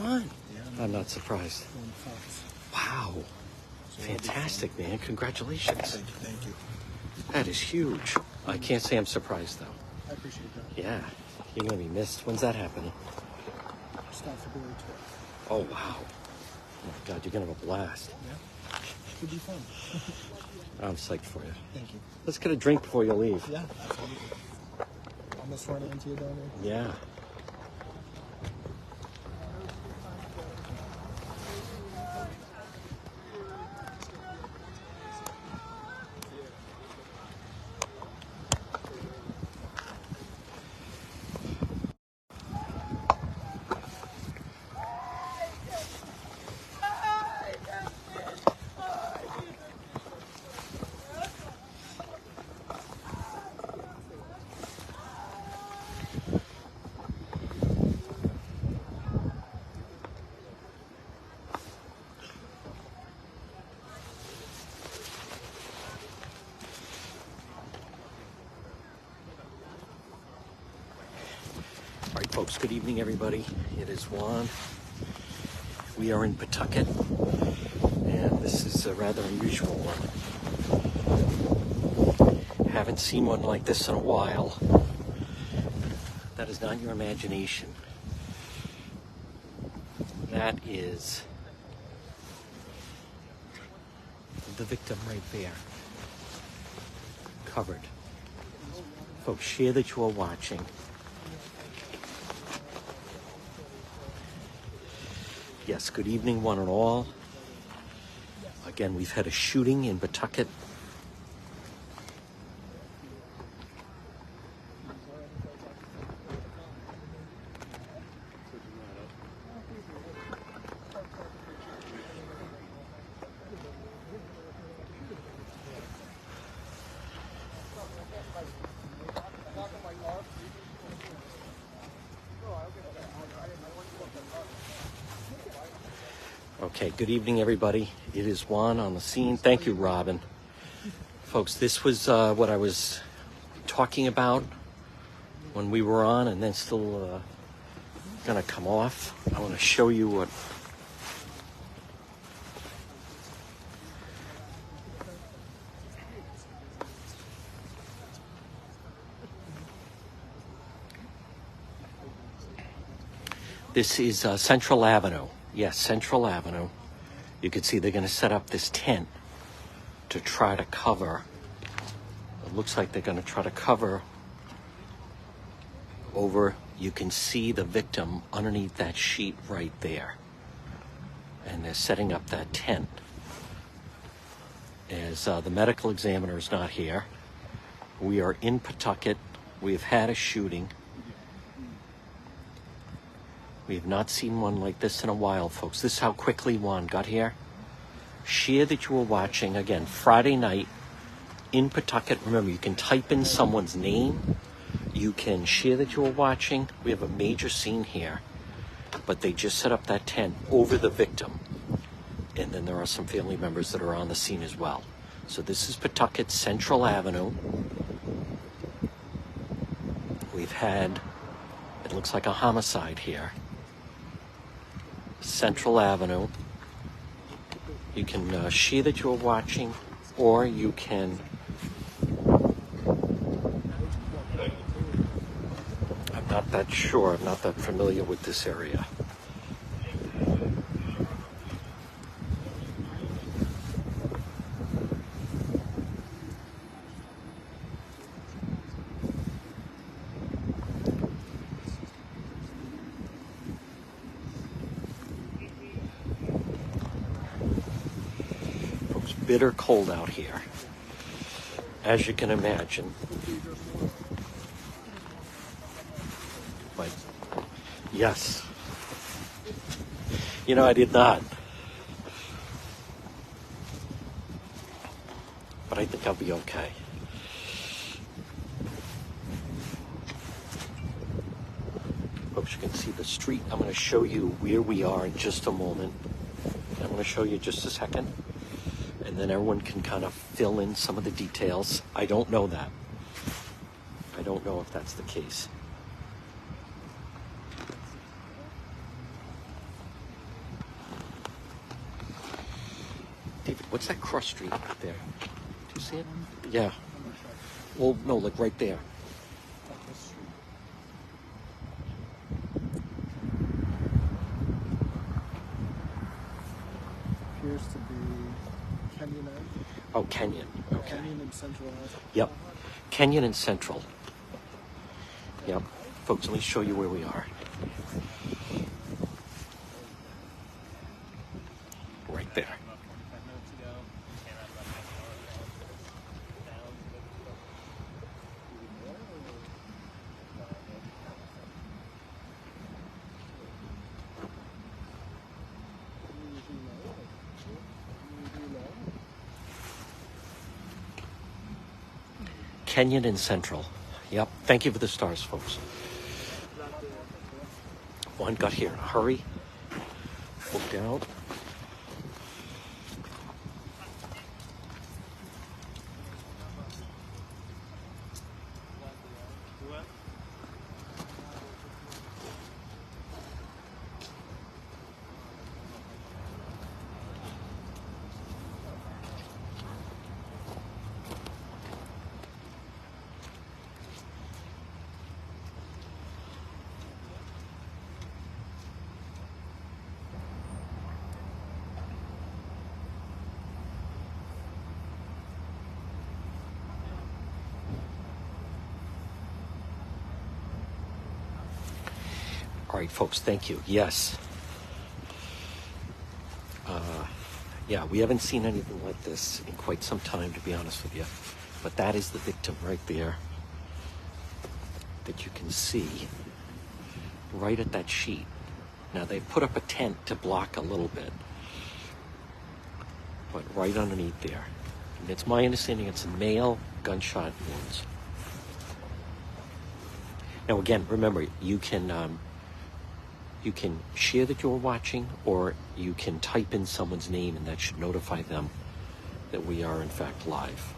Juan? Yeah, I'm not surprised. Wow. Fantastic, man. Congratulations. Thank you. That is huge. I can't say I'm surprised, though. I appreciate that. Yeah. You're going to be missed. When's that happening? Start February 12th. Oh, wow. Oh, my God. You're going to have a blast. Yeah. Should be fun. I'm psyched for you. Thank you. Let's get a drink before you leave. Yeah, absolutely. Almost running into you down there. Yeah. All right, folks, good evening, everybody. It is Juan. We are in Pawtucket, and this is a rather unusual one. Haven't seen one like this in a while. That is not your imagination. That is the victim right there, covered. Folks, share that you are watching. Yes, good evening, one and all. Again, we've had a shooting in Pawtucket. Okay, good evening, everybody. It is Juan on the scene. Thank you, Robin. Folks, this was what I was talking about when we were on, and then still gonna come off. I want to show you what this is. Central Avenue. Yes, Central Avenue. You can see they're going to set up this tent to try to cover. It looks like they're going to try to cover over. You can see the victim underneath that sheet right there. And they're setting up that tent. As the medical examiner is not here. We are in Pawtucket. We've had a shooting. We have not seen one like this in a while, folks. This is how quickly Juan got here. Share that you were watching, again, Friday night in Pawtucket. Remember, you can type in someone's name. You can share that you were watching. We have a major scene here. But they just set up that tent over the victim. And then there are some family members that are on the scene as well. So this is Pawtucket Central Avenue. We've had, it looks like a homicide here. Central Avenue. You can share that you're watching, or you can I'm not that sure, I'm not that familiar with this area. Bitter cold out here, as you can imagine. But yes, you know, I did not, but I think I'll be okay. Folks, you can see the street. I'm going to show you where we are in just a moment. I'm going to show you just a second. And then everyone can kind of fill in some of the details. I don't know that. I don't know if that's the case. David, what's that cross street there? Do you see it? Yeah. Well, no, like right there. Up this street. Appears to be Kenyon Ave. Oh, Kenyon. Okay. Kenyon and Central Ave. Yep. Kenyon and Central. Yep. Folks, let me show you where we are. Right there. Kenyon and Central. Yep. Thank you for the stars, folks. Juan got here. Hurry. Booked out. All right, folks, thank you. Yes. Yeah, we haven't seen anything like this in quite some time, to be honest with you. But that is the victim right there that you can see right at that sheet. Now, they've put up a tent to block a little bit, but right underneath there. And it's my understanding it's male gunshot wounds. Now, again, remember, you can share that you're watching, or you can type in someone's name, and that should notify them that we are in fact live.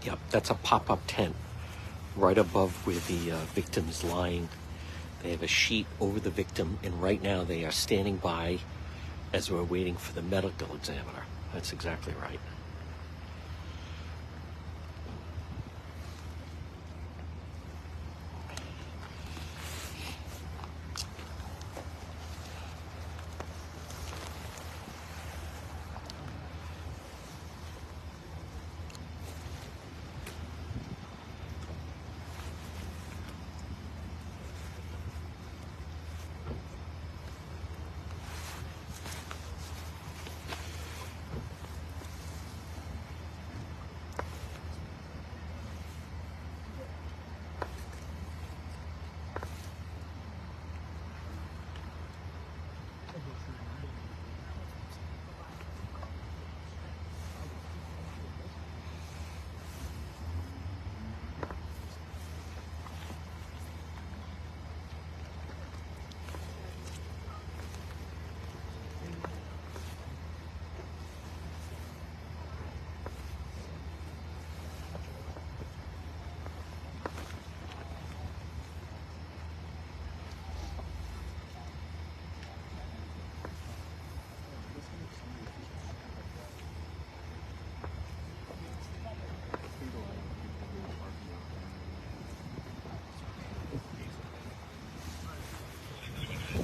Yep, that's a pop-up tent right above where the victim is lying. They have a sheet over the victim, and right now they are standing by as we're waiting for the medical examiner. That's exactly right.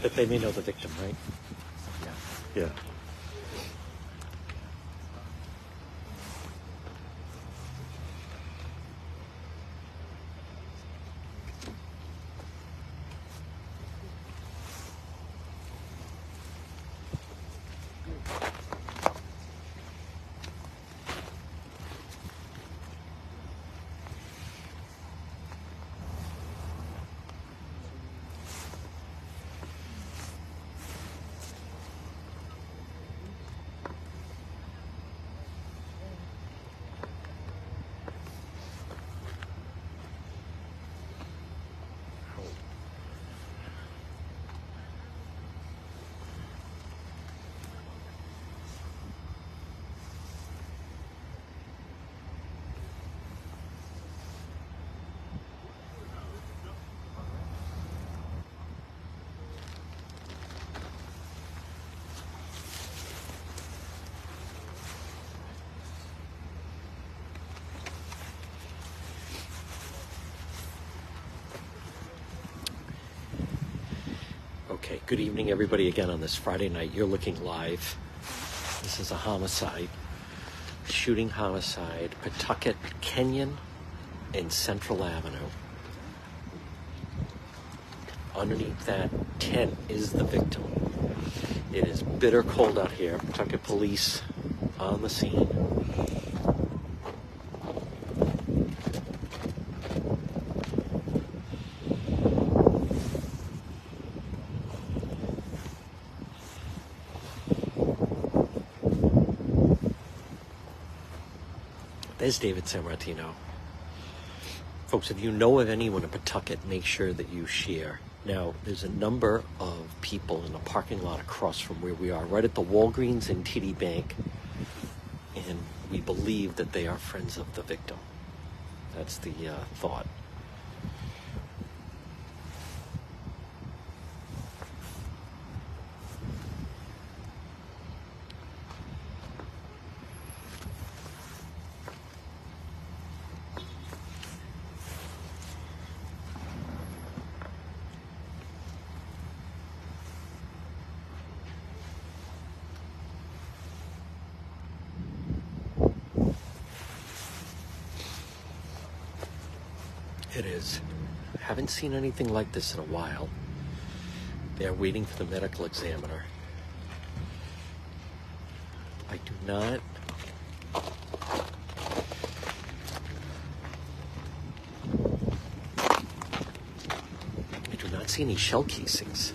But they may know the victim, right? Yeah. Yeah. Okay, good evening, everybody. Again, on this Friday night, you're looking live. This is a homicide, shooting homicide, Pawtucket, Kenyon, and Central Avenue. Underneath that tent is the victim. It is bitter cold out here. Pawtucket police on the scene. There's David Sammartino. Folks, if you know of anyone in Pawtucket, make sure that you share. Now, there's a number of people in the parking lot across from where we are, right at the Walgreens and TD Bank, and we believe that they are friends of the victim. That's the thought. It is. Haven't seen anything like this in a while. They're waiting for the medical examiner. I do not... see any shell casings.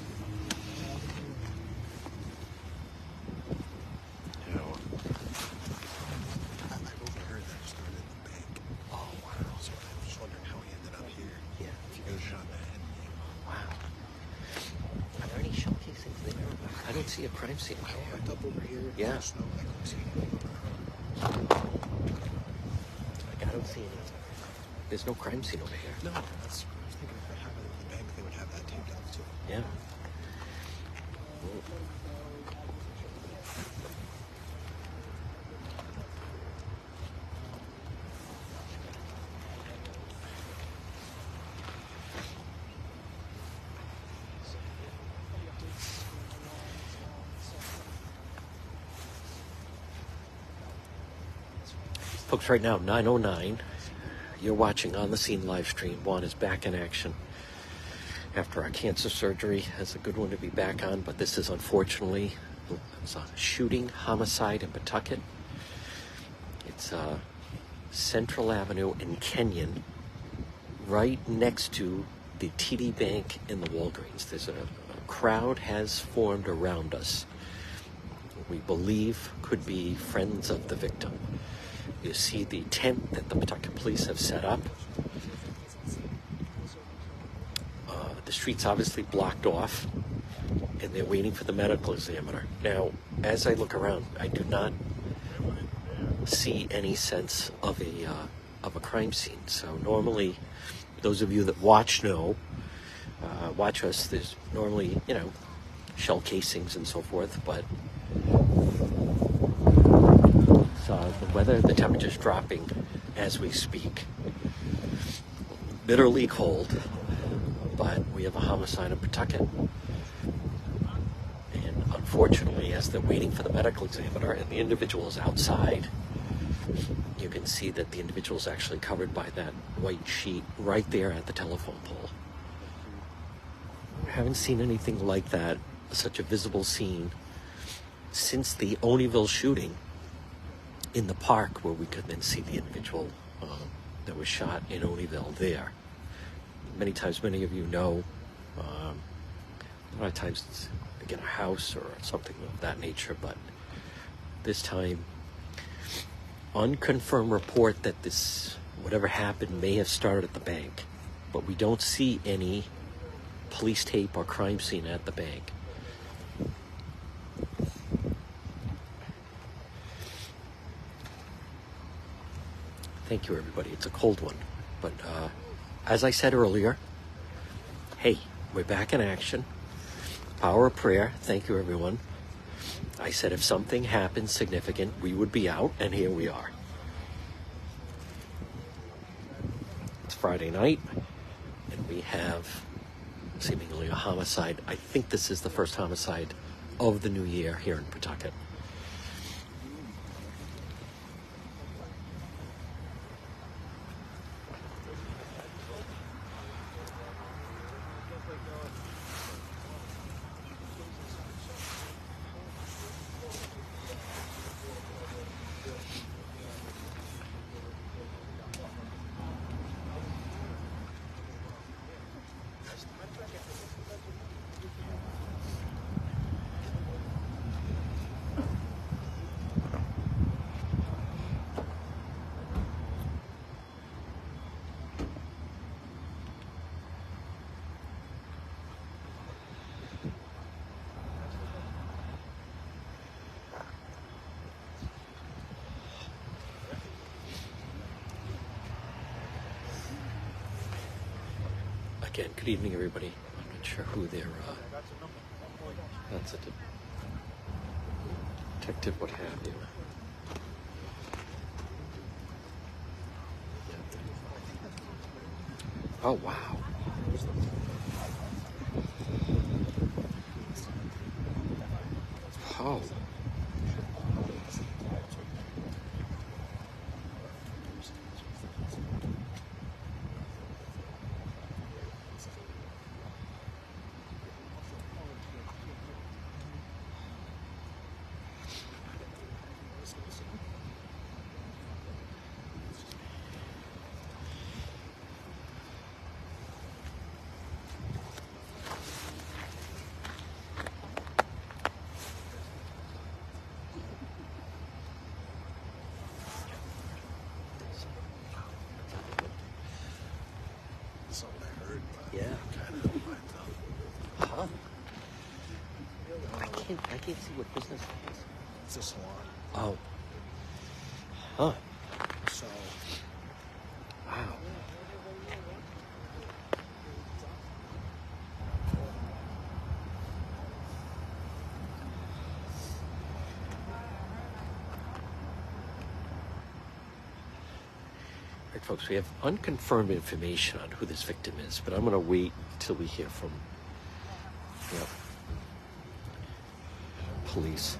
See a crime scene. I went up over here. Yeah. Snow. I couldn't see anything. I don't see any. There's no crime scene over here. No, that's what I was thinking. If they have it in the bank, they would have that taped up too. Yeah. Folks, right now, 9:09. You're watching On the Scene live stream. Juan is back in action after our cancer surgery. It's a good one to be back on, but this is unfortunately it's a shooting homicide in Pawtucket. It's Central Avenue in Kenyon, right next to the TD Bank and the Walgreens. There's a crowd has formed around us. We believe could be friends of the victim. You see the tent that the Pawtucket police have set up. The street's obviously blocked off, and they're waiting for the medical examiner. Now, as I look around, I do not see any sense of a crime scene. So normally, those of you that watch watch us. There's normally, shell casings and so forth, but. The weather, the temperature's dropping as we speak. Bitterly cold, but we have a homicide in Pawtucket. And unfortunately, as they're waiting for the medical examiner and the individual is outside, you can see that the individual is actually covered by that white sheet right there at the telephone pole. I haven't seen anything like that, such a visible scene, since the Oneyville shooting in the park, where we could then see the individual that was shot in Oneyville there. Many times, many of you know, a lot of times it's, again, a house or something of that nature, but this time, unconfirmed report that this, whatever happened, may have started at the bank, but we don't see any police tape or crime scene at the bank. Thank you, everybody. It's a cold one. But as I said earlier, hey, we're back in action. Power of prayer. Thank you, everyone. I said if something happened significant, we would be out, and here we are. It's Friday night, and we have seemingly a homicide. I think this is the first homicide of the new year here in Pawtucket. Again, good evening, everybody. I'm not sure who they're, that's a detective, what have you. Oh, wow. Oh. Yeah. Huh? I can't see what business it is. It's a salon. Oh. Huh. So, Wow. All right, folks, we have unconfirmed information on who this victim is, but I'm going to wait till we hear from police.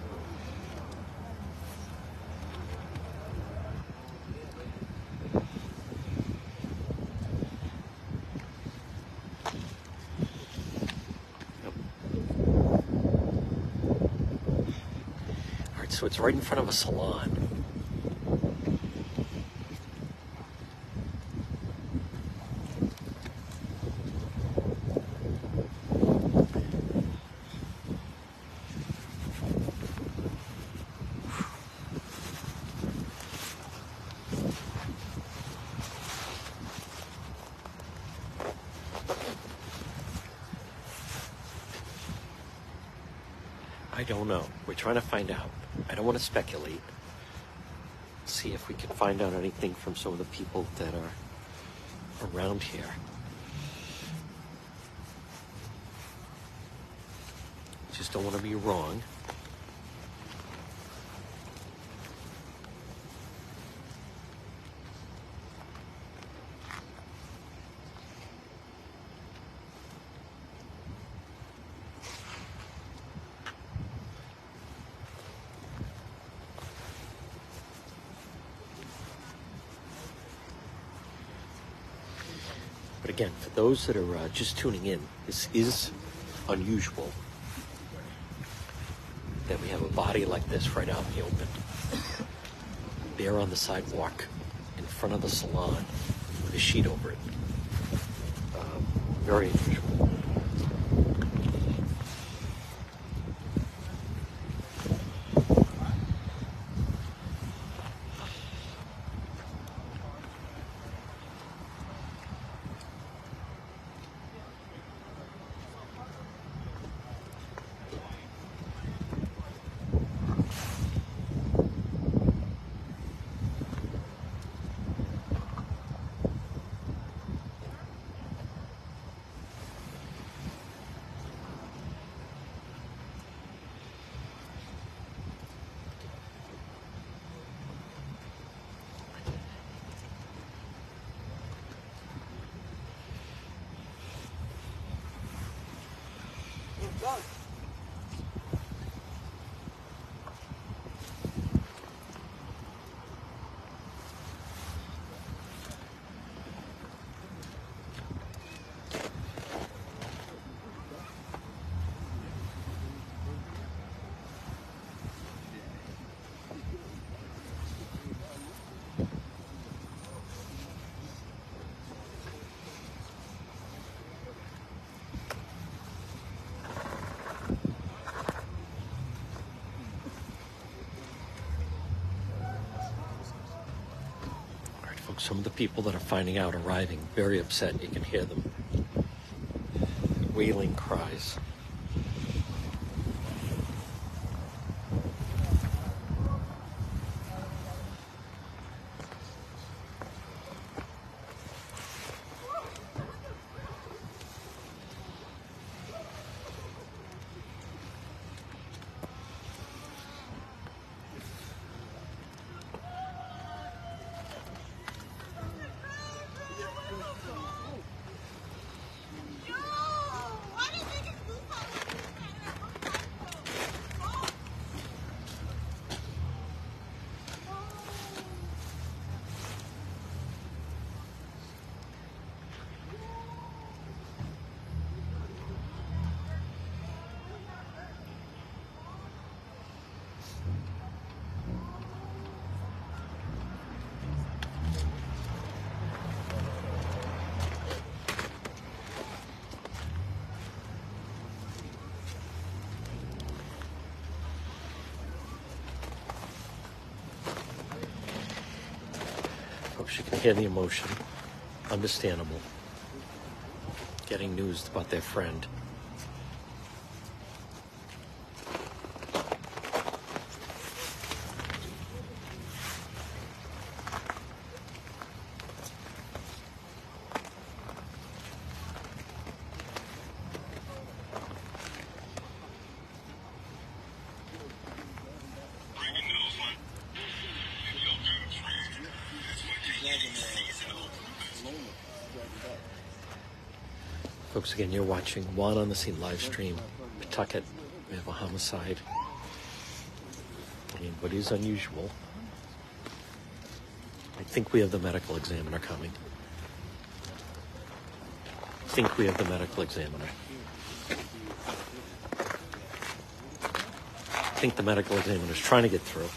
All right, so it's right in front of a salon. I don't know. We're trying to find out. I don't want to speculate. See if we can find out anything from some of the people that are around here. Just don't want to be wrong. But again, for those that are just tuning in, this is unusual that we have a body like this right out in the open. There on the sidewalk in front of the salon with a sheet over it. Very unusual. Some of the people that are finding out arriving, very upset. You can hear them. Wailing cries. Folks, you can hear the emotion. Understandable. Getting news about their friend. Folks, again, you're watching Juan on the Scene live stream. Pawtucket, we have a homicide. I mean, what is unusual, I think we have the medical examiner coming. I think we have the medical examiner. I think the medical examiner is trying to get through.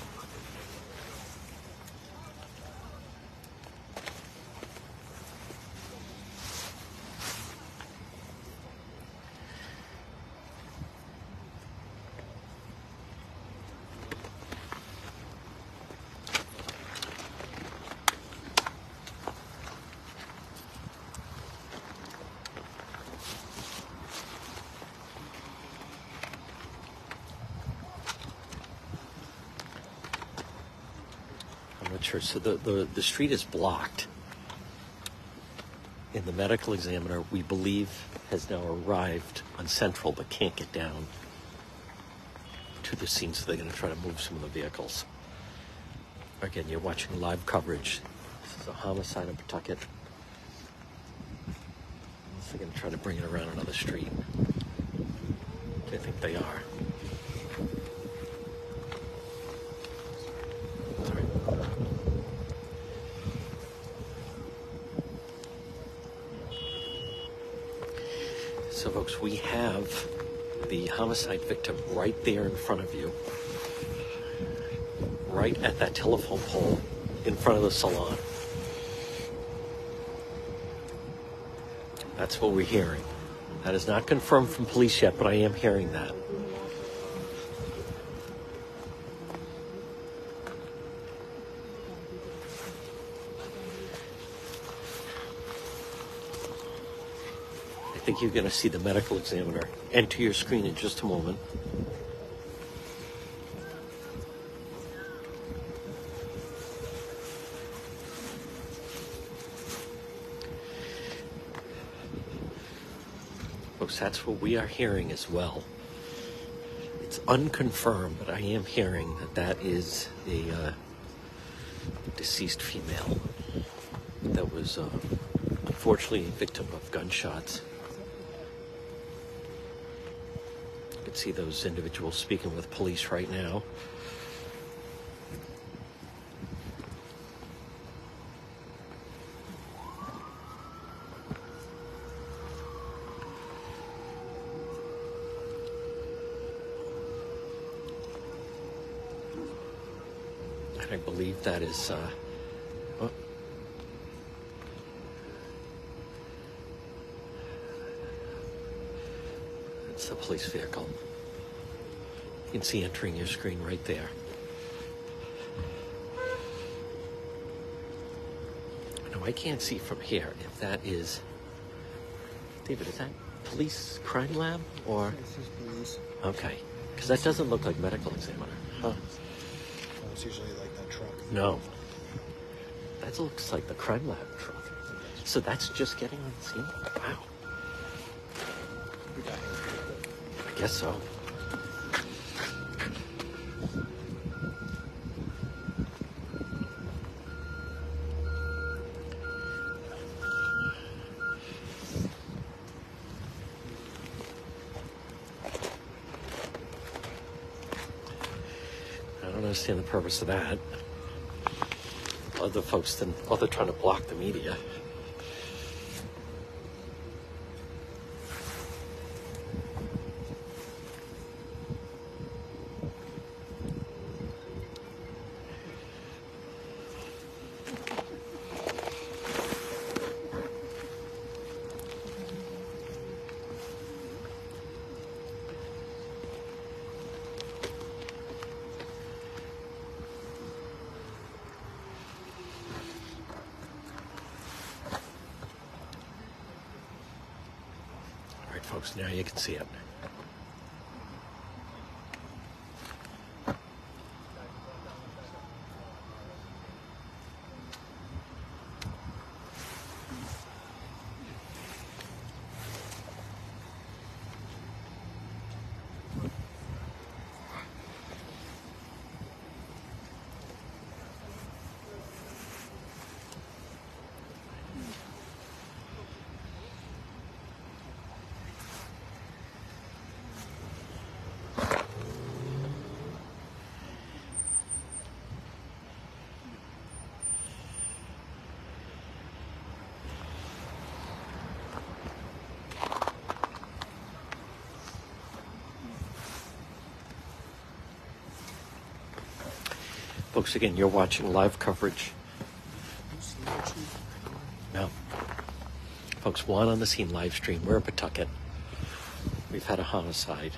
Sure. So the street is blocked, and the medical examiner, we believe, has now arrived on Central but can't get down to the scene, so they're going to try to move some of the vehicles. Again, you're watching live coverage. This is a homicide in Pawtucket. So they're going to try to bring it around another street. I think they are. So folks, we have the homicide victim right there in front of you, right at that telephone pole in front of the salon. That's what we're hearing. That is not confirmed from police yet, but I am hearing that. I think you're going to see the medical examiner enter your screen in just a moment. Folks, that's what we are hearing as well. It's unconfirmed, but I am hearing that that is a deceased female that was unfortunately a victim of gunshots. could see those individuals speaking with police right now. And I believe that is, oh. It's the police vehicle. You can see entering your screen right there. No, I can't see from here if that is, David, is that police crime lab or? This is police. Okay, because that doesn't look like medical examiner. Huh? No, it's usually like that truck. No. That looks like the crime lab truck. So that's just getting on the scene? Wow. We got here pretty quick. I guess so. I don't understand the purpose of that. Other folks than, well, they're trying to block the media. All right, folks, now you can see it. Folks, again, you're watching live coverage. No. Folks, Juan on the scene live stream. We're in Pawtucket. We've had a homicide.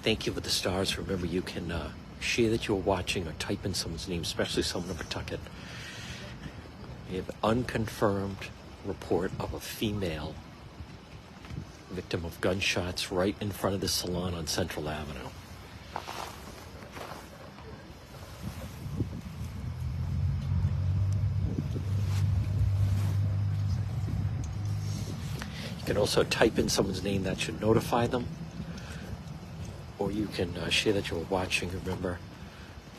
Thank you for the stars. Remember, you can share that you're watching or type in someone's name, especially someone in Pawtucket. We have unconfirmed report of a female victim of gunshots right in front of the salon on Central Avenue. You can also type in someone's name. That should notify them. Or you can share that you're watching. Remember,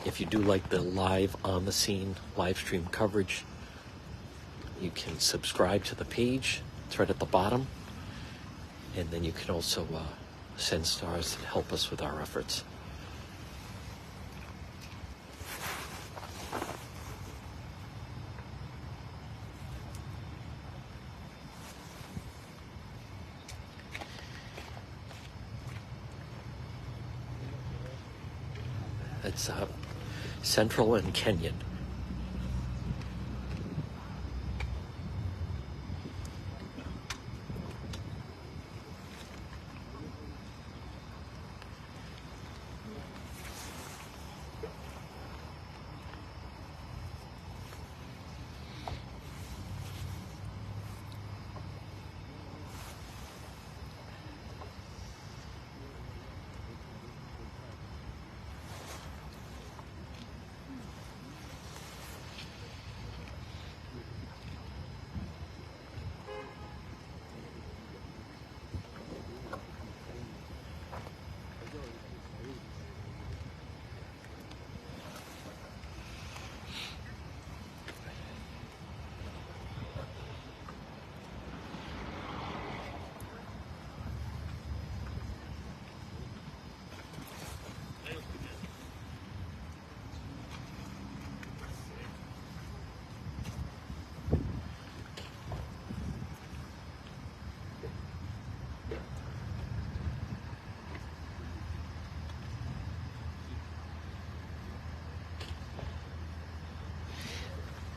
if you do like the live on the scene live stream coverage, you can subscribe to the page. It's right at the bottom. And then you can also send stars to help us with our efforts. It's Central and Kenyon.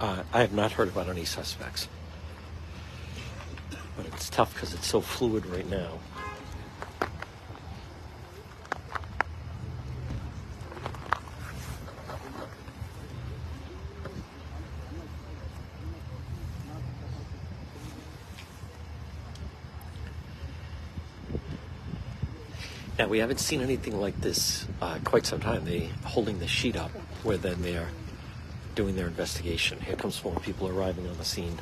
I have not heard about any suspects. But it's tough because it's so fluid right now. Now, we haven't seen anything like this quite some time. They holding the sheet up where then they're doing their investigation. Here comes more people arriving on the scene.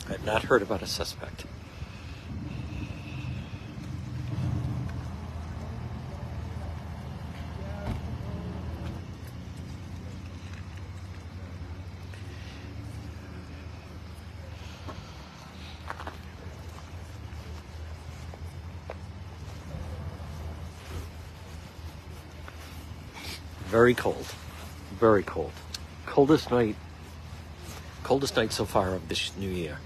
I've not heard about a suspect. Very cold. Very cold. Coldest night so far of this new year.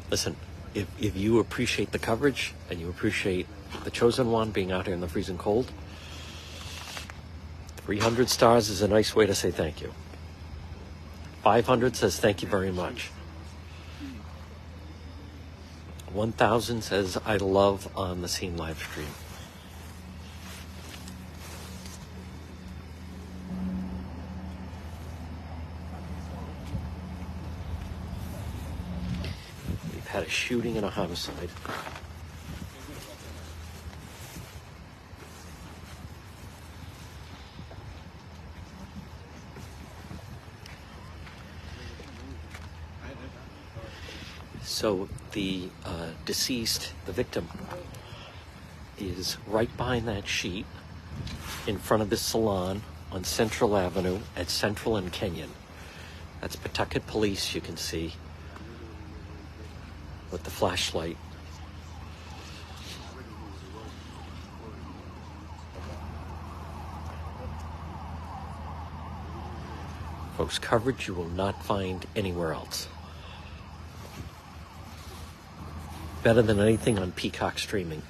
Listen, if you appreciate the coverage and you appreciate the chosen one being out here in the freezing cold, 300 stars is a nice way to say thank you. 500 says thank you very much. 1,000 says I love on the scene live stream. We've had a shooting and a homicide. So the deceased, the victim, is right behind that sheet in front of this salon on Central Avenue at Central and Kenyon. That's Pawtucket Police, you can see, with the flashlight. Folks, coverage you will not find anywhere else. Better than anything on Peacock streaming.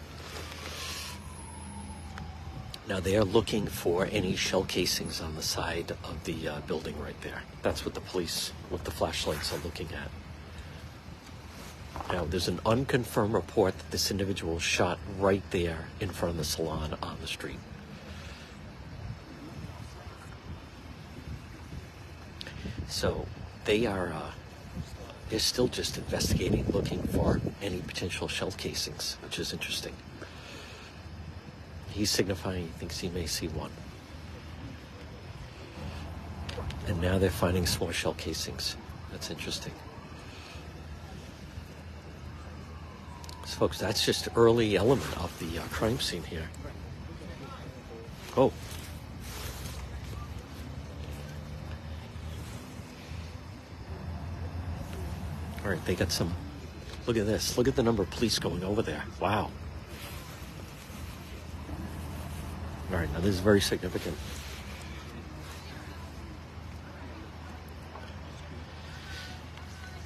Now they are looking for any shell casings on the side of the building right there. That's what the police with the flashlights are looking at. Now there's an unconfirmed report that this individual shot right there in front of the salon on the street. So they are they're still just investigating, looking for any potential shell casings, which is interesting. He's signifying he thinks he may see one. And now they're finding some more shell casings. That's interesting. So folks, that's just early element of the crime scene here. Oh. All right, they got some, look at this. Look at the number of police going over there. Wow. All right, now this is very significant.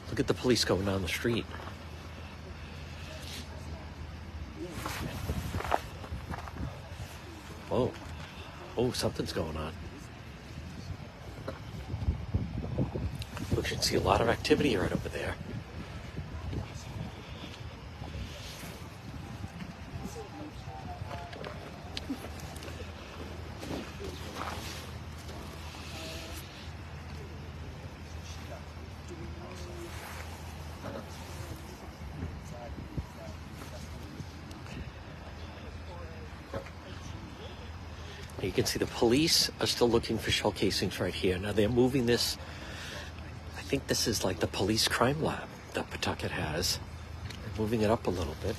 Look at the police going down the street. Whoa. Oh, something's going on. Look, you can see a lot of activity right over there. You can see the police are still looking for shell casings right here. Now they're moving this. I think this is like the police crime lab that Pawtucket has. They're moving it up a little bit.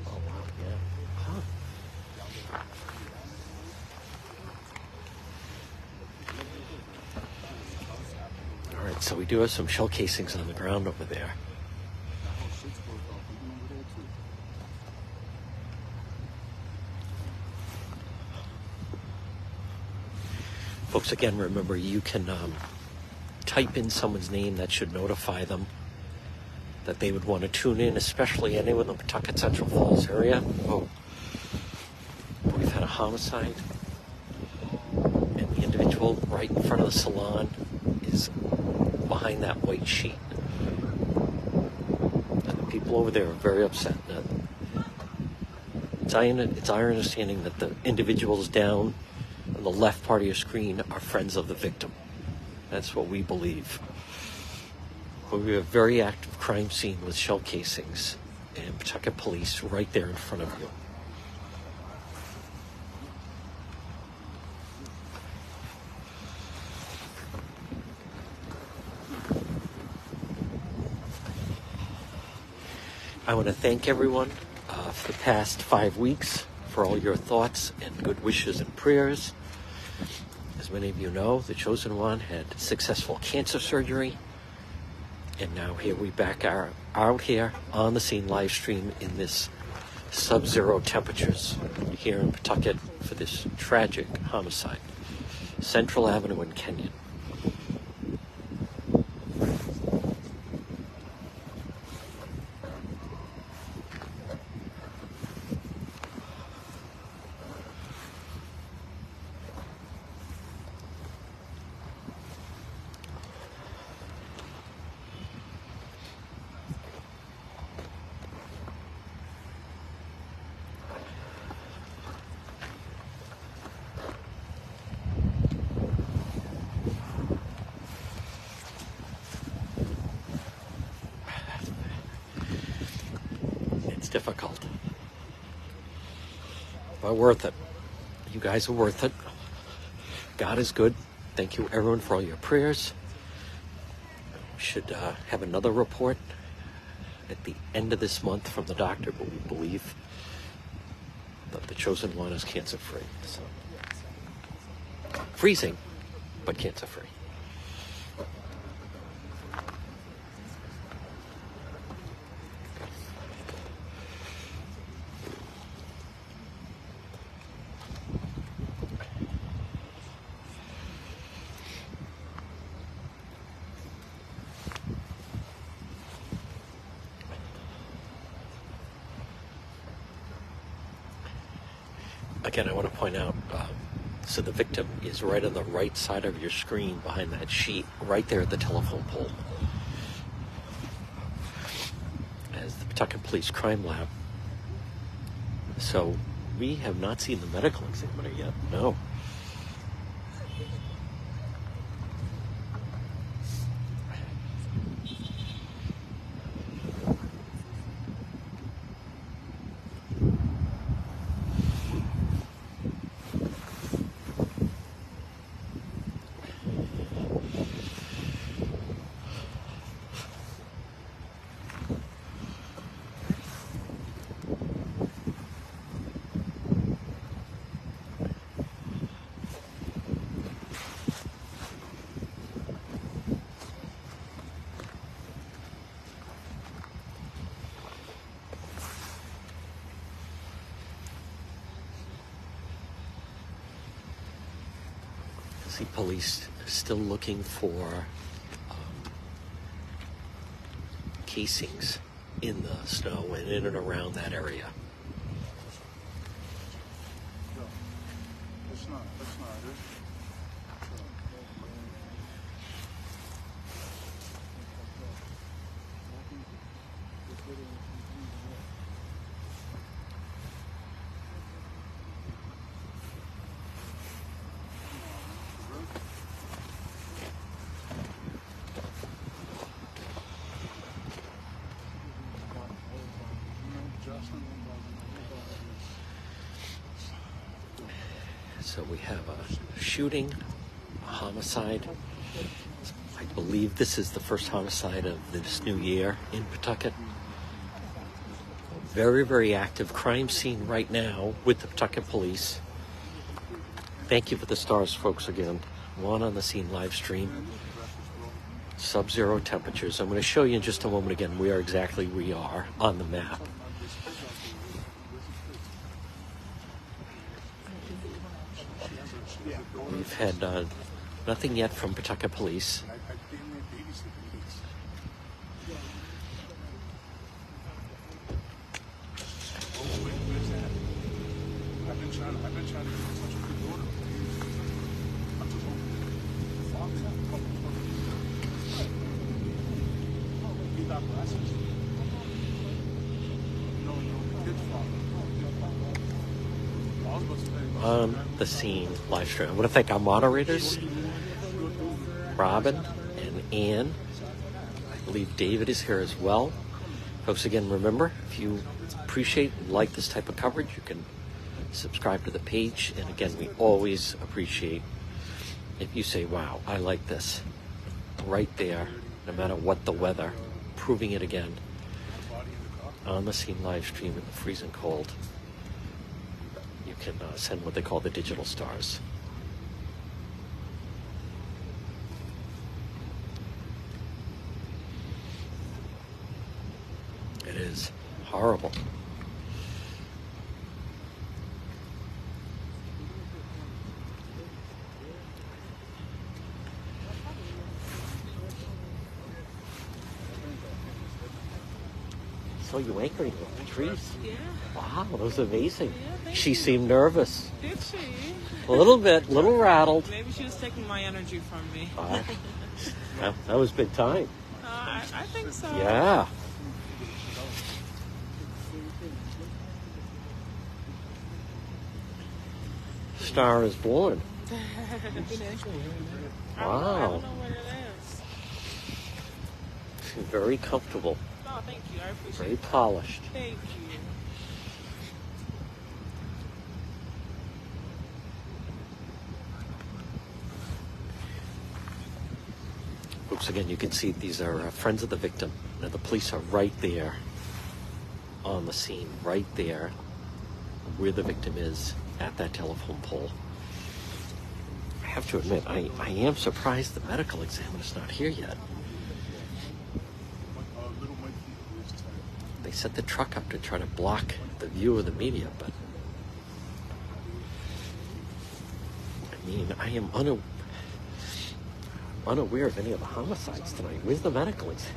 Oh, wow, yeah. Huh. All right, so we do have some shell casings on the ground over there. Folks, again, remember you can type in someone's name. That should notify them that they would want to tune in, especially anyone in the Pawtucket Central Falls area. Oh, we've had a homicide, and the individual right in front of the salon is behind that white sheet. And the people over there are very upset. It's our understanding that the individuals down on the left part of your screen are friends of the victim. That's what we believe. But we have a very active crime scene with shell casings and Pawtucket police right there in front of you. I want to thank everyone for the past 5 weeks for all your thoughts and good wishes and prayers. As many of you know, the chosen one had successful cancer surgery. And now here we back are out here on the scene live stream in this sub-zero temperatures here in Pawtucket for this tragic homicide. Central Avenue in Kenyon. Difficult, but worth it. You guys are worth it. God is good. Thank you everyone for all your prayers. We should have another report at the end of this month from the doctor, but we believe that the chosen one is cancer free. So freezing, but cancer free. Again, I want to point out, so the victim is right on the right side of your screen behind that sheet, right there at the telephone pole. As the Pawtucket Police Crime Lab. So we have not seen the medical examiner yet, no. See police still looking for casings in the snow and in and around that area. It's not. So we have a shooting, a homicide. I believe this is the first homicide of this new year in Pawtucket. A very, very active crime scene right now with the Pawtucket Police. Thank you for the stars, folks, again. Juan on the scene live stream. Sub-zero temperatures. I'm going to show you in just a moment again where exactly we are on the map. We've had nothing yet from Pawtucket Police. On the scene live stream. I want to thank our moderators, Robin and Ann. I believe David is here as well. Folks, again, remember, if you appreciate and like this type of coverage, you can subscribe to the page. And again, we always appreciate if you say, wow, I like this. Right there, no matter what the weather, proving it again. On the scene live stream in the freezing cold. You can send what they call the digital stars. It is horrible. So you anchoring with the trees? Yeah. Wow, that was amazing. Yeah, She seemed nervous. Did she? A little bit, a little rattled. Maybe she was taking my energy from me. That was big time. I think so. Yeah. Star is born. I Wow. don't know what it is. She's very comfortable, Oh, thank you. I appreciate very it. polished. Thank you. Folks, again, you can see these are friends of the victim. Now, the police are right there on the scene, right there where the victim is at that telephone pole. I have to admit, I am surprised the medical examiner's not here yet. They set the truck up to try to block the view of the media, but I mean, I am unaware of any of the homicides tonight. Where's the medical exam?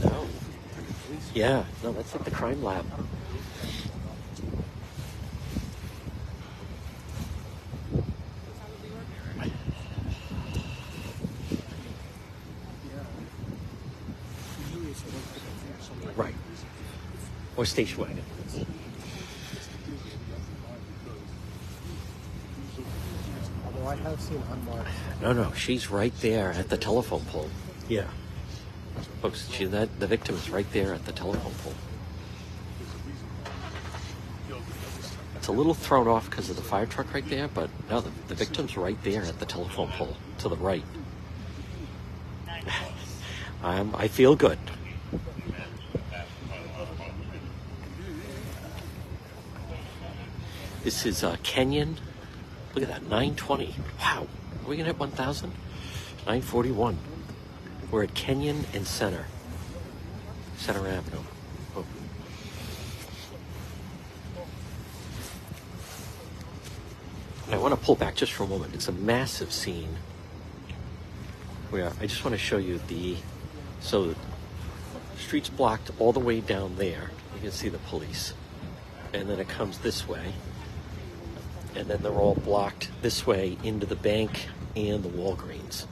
No. Yeah, no, that's like the crime lab. Right. Or station wagon. Although I have seen unmarked. No, she's right there at the telephone pole. Yeah. Folks, the victim is right there at the telephone pole. It's a little thrown off because of the fire truck right there, but no, the victim's right there at the telephone pole to the right. I feel good. This is Kenyon. Look at that, 920. Wow. Are we going to hit 1,000? 941. We're at Kenyon and Center Avenue. Oh. I want to pull back just for a moment. It's a massive scene where I just want to show you so the street's blocked all the way down there. You can see the police. And then it comes this way. And then they're all blocked this way into the bank and the Walgreens.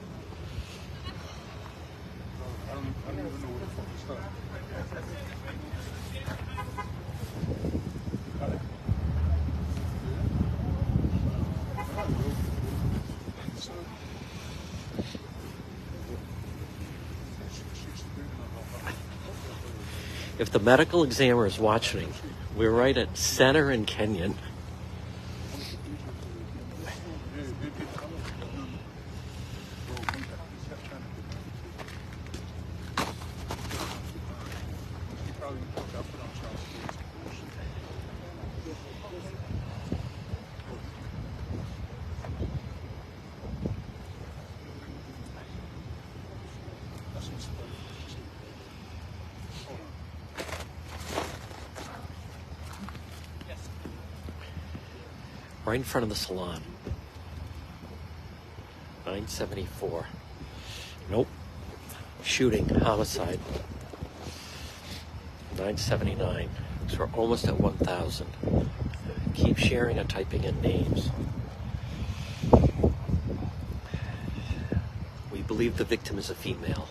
If the medical examiner is watching, we're right at Center and Kenyon. right in front of the salon. 974. Nope. Shooting, homicide. 979. So we're almost at 1,000. Keep sharing or typing in names. We believe the victim is a female.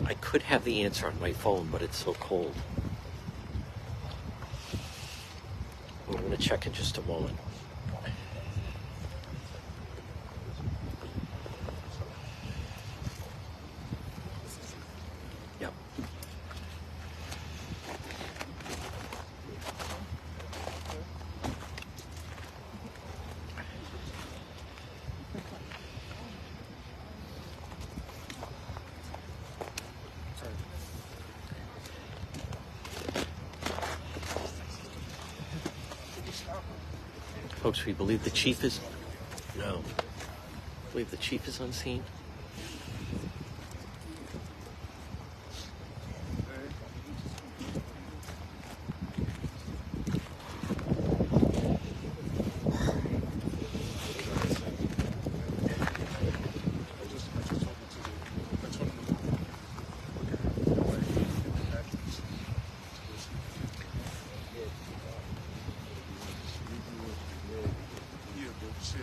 I could have the answer on my phone, but it's so cold. I'm going to check in just a moment. Yep. Folks, we believe the chief is... No. I believe the chief is on scene.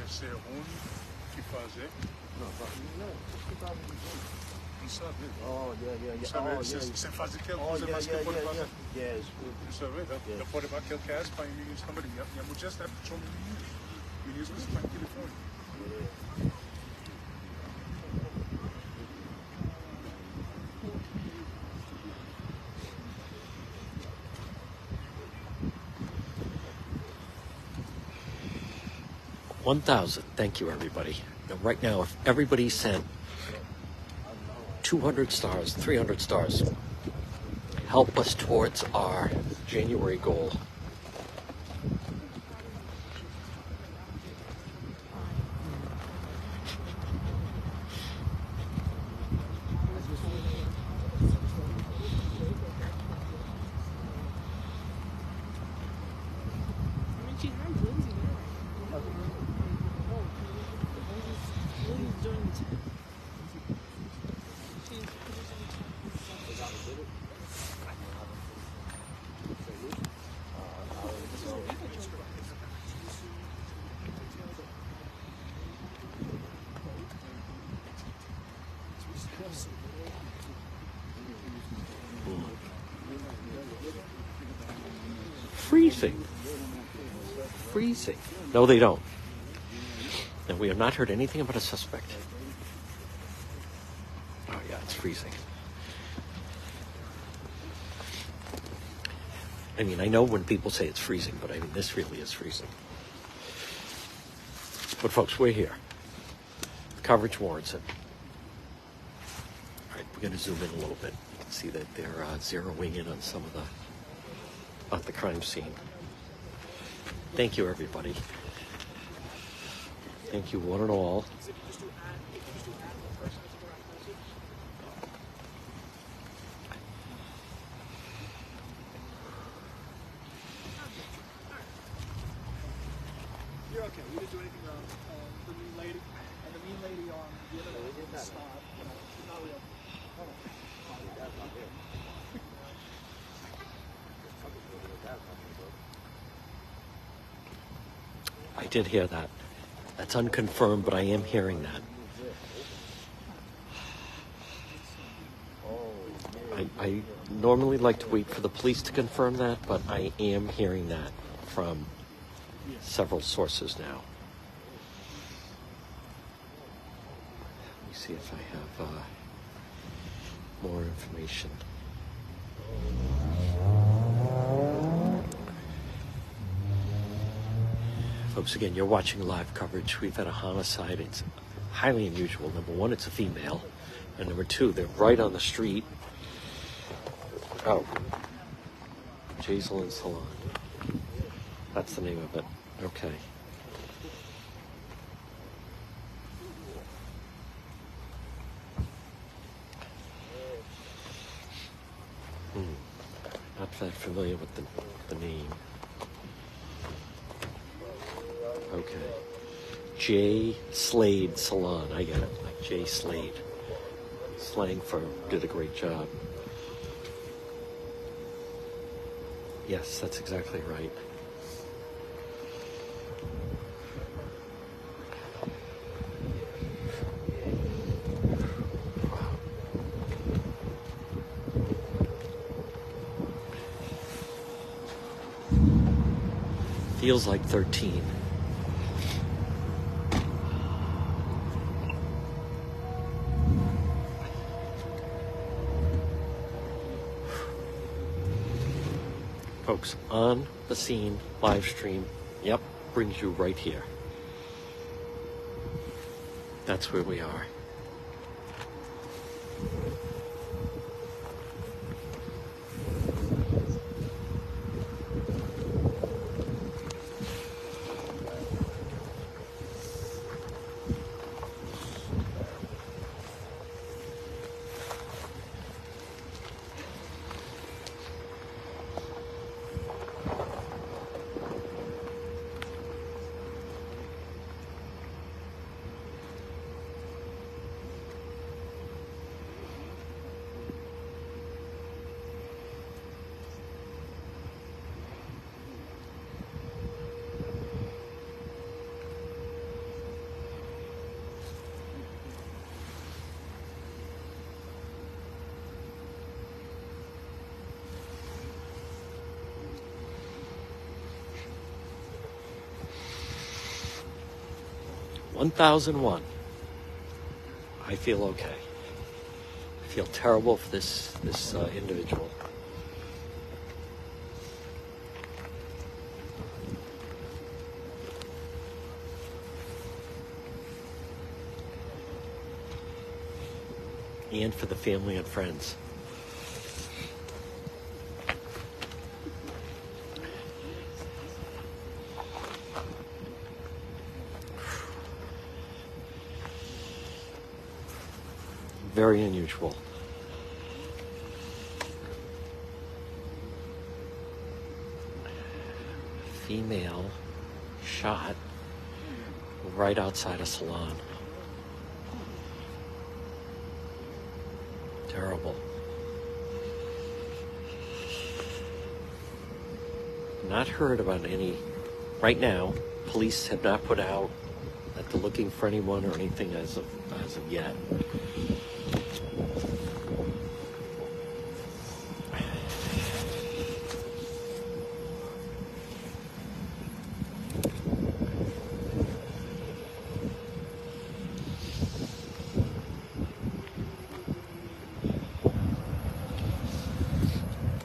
Ser ruim que fazer. Não sabe. Oh, yeah. Sabe, você faz aquela coisa mais que pode fazer. Yes. Sabe, da pode fazer aquele caso para mim somebody. Yeah, we just have to show me. We use this by telephone. $1,000. Thank you, everybody. Now, right now, if everybody sent 200 stars, 300 stars, help us towards our January goal. Freezing. No, they don't. And we have not heard anything about a suspect. Oh yeah, it's freezing. I mean, I know when people say it's freezing, but I mean, this really is freezing. But folks, we're here. The coverage warrants it. All right, we're going to zoom in a little bit. You can see that they're zeroing in on some of the crime scene. Thank you, everybody. Thank you, one and all. You're okay. We didn't do anything wrong. The mean lady and the mean lady on the other stop. She's not real. I did hear that. That's unconfirmed, but I am hearing that. I normally like to wait for the police to confirm that, but I am hearing that from several sources now. Let me see if I have more information. Folks, again, you're watching live coverage. We've had a homicide. It's highly unusual. Number one, it's a female. And number two, they're right on the street. Oh. Salon. That's the name of it. Okay. Not not that familiar with the name. Okay. J. Slade Salon. I get it. Like J. Slade. Slang for did a great job. Yes, that's exactly right. Feels like 13. Folks, on the scene live stream, yep, brings you right here. That's where we are. $1,001. I feel okay. I feel terrible for this individual. And for the family and friends. Very unusual. Female shot right outside a salon. Terrible. Not heard about any. Right now, police have not put out that they're looking for anyone or anything as of yet.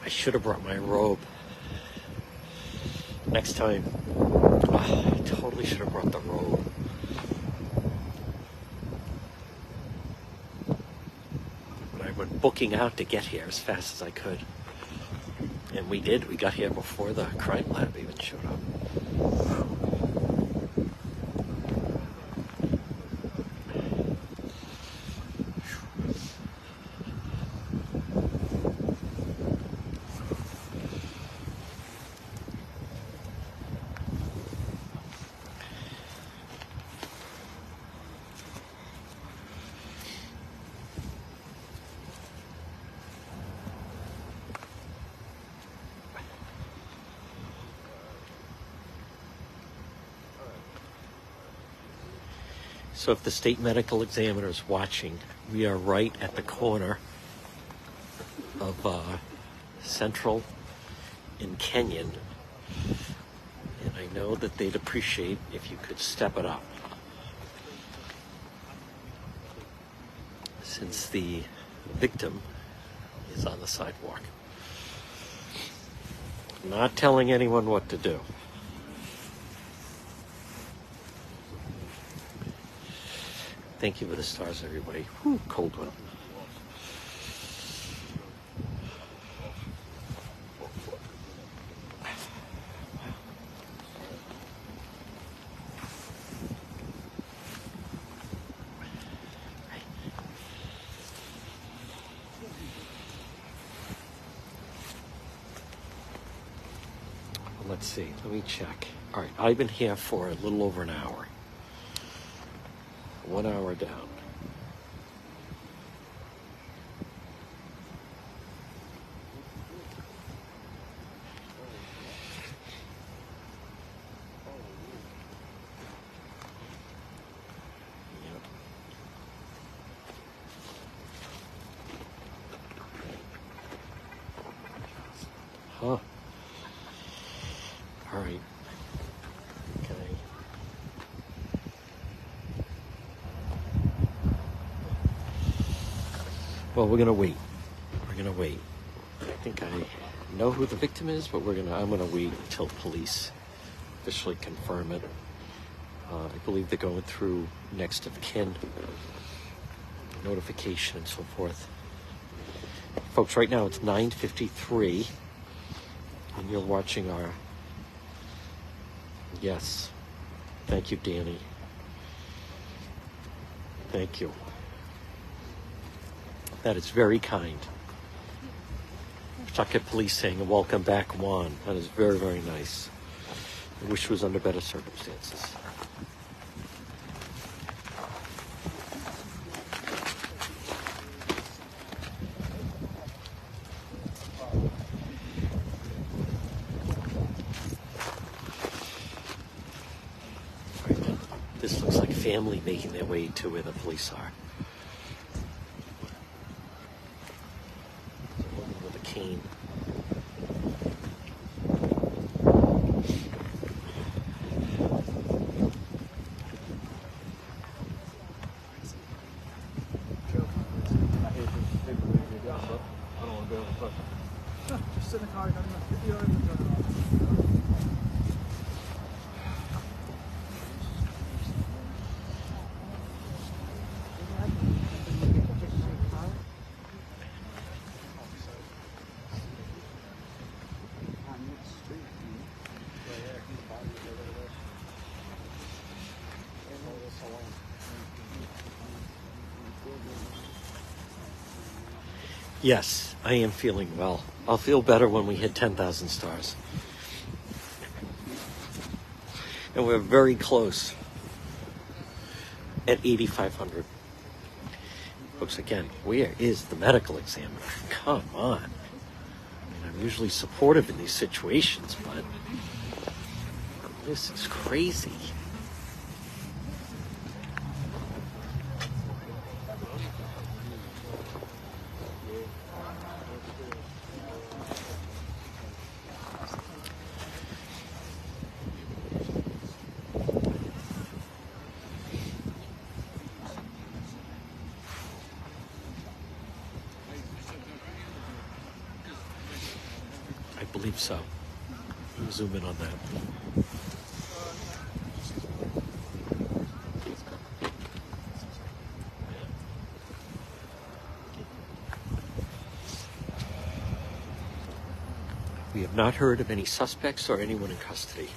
I should have brought my robe. Next time. I totally should have brought the robe. But I went booking out to get here as fast as I could. And we did. We got here before the crime lab even showed up. So if the state medical examiner is watching, we are right at the corner of Central and Kenyon. And I know that they'd appreciate if you could step it up. Since the victim is on the sidewalk. Not telling anyone what to do. Thank you for the stars, everybody. Whew, cold one. Let's see. Let me check. All right. I've been here for a little over an hour. 1 hour down. Huh. All right. Okay. Well, we're gonna wait. We're gonna wait. I think I know who the victim is, but I'm gonna wait until police officially confirm it. I believe they're going through next of kin notification and so forth. Folks, right now it's 9:53. And you're watching our... Yes. Thank you, Danny. Thank you. That is very kind. Pawtucket Police saying, welcome back, Juan. That is very, very nice. I wish it was under better circumstances. This looks like family making their way to where the police are. There's a woman with a cane. Just sit in the car, get the other one done. Yes, I am feeling well. I'll feel better when we hit 10,000 stars. And we're very close at 8,500. Folks, again, where is the medical examiner? Come on. I mean, I'm usually supportive in these situations, but this is crazy. I believe so. Let me zoom in on that. We have not heard of any suspects or anyone in custody.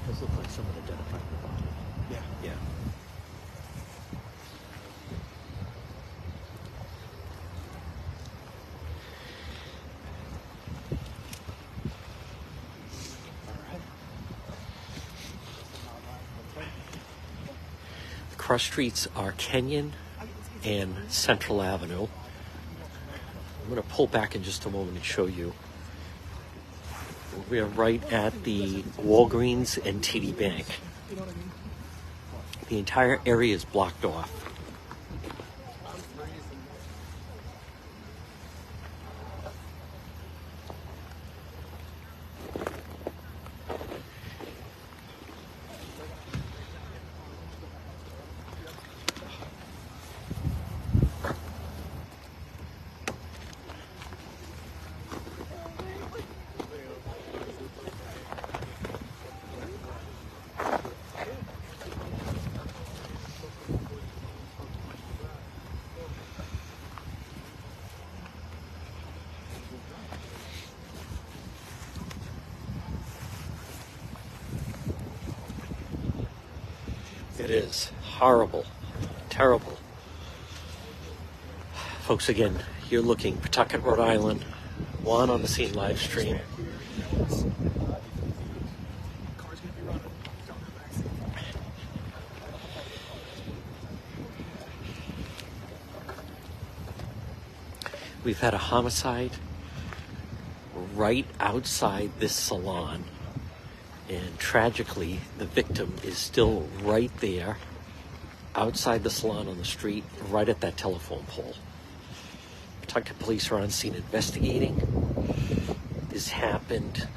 Does look like someone identified the body. Yeah. Yeah. The cross streets are Kenyon and Central Avenue. I'm going to pull back in just a moment and show you. We are right at the Walgreens and TD Bank. You know what I mean? The entire area is blocked off. It is horrible, terrible. Folks, again, you're looking Pawtucket, Rhode Island, Juan on the scene live stream. Car's gonna be running. Don't go back. We've had a homicide right outside this salon, and tragically, the victim is still right there outside the salon on the street, right at that telephone pole. Pawtucket police are on scene investigating. This happened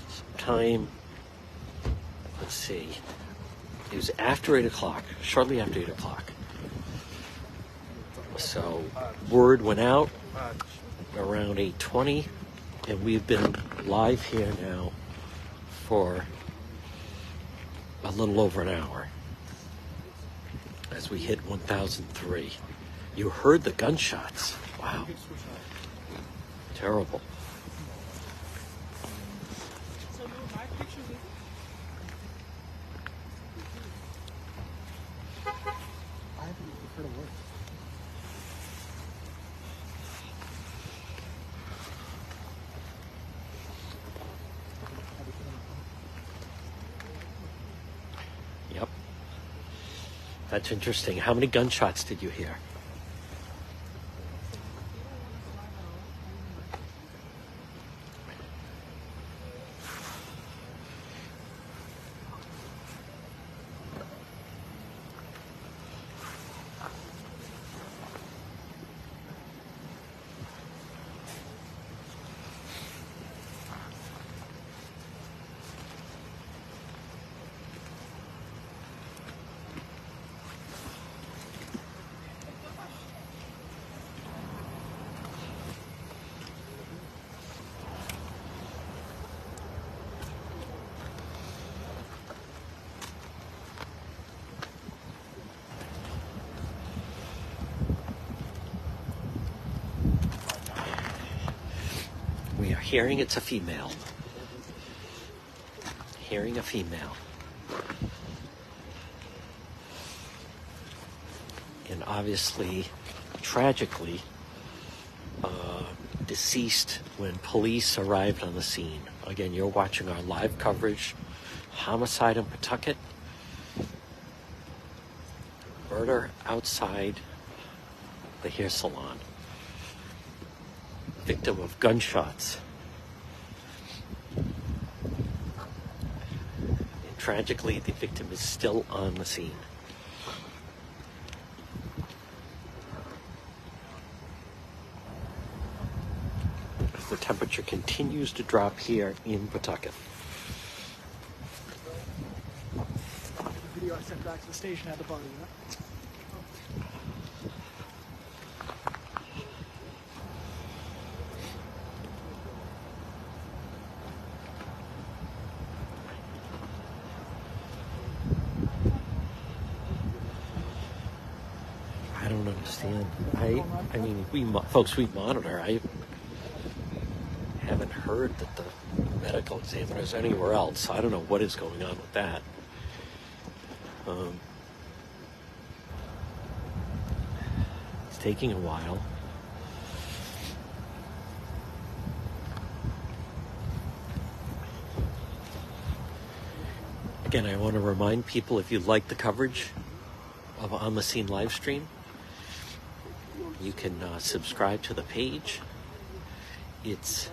sometime, let's see, it was after 8 o'clock, shortly after 8 o'clock. So word went out around 8:20, and we've been live here now for a little over an hour as we hit 1003. You heard the gunshots. Wow. Terrible. So no, my pictures is I prefer to work. Yep. That's interesting. How many gunshots did you hear? We are hearing it's a female. Hearing a female. And obviously, tragically, deceased when police arrived on the scene. Again, you're watching our live coverage. Homicide in Pawtucket. Murder outside the hair salon. Victim of gunshots. And tragically, the victim is still on the scene. The temperature continues to drop here in Pawtucket. The video I sent back to the station had the body in it. I don't understand. I mean, we monitor. I haven't heard that the medical examiner's anywhere else. I don't know what is going on with that. It's taking a while. Again, I want to remind people, if you like the coverage of On the Scene live stream, you can subscribe to the page. It's,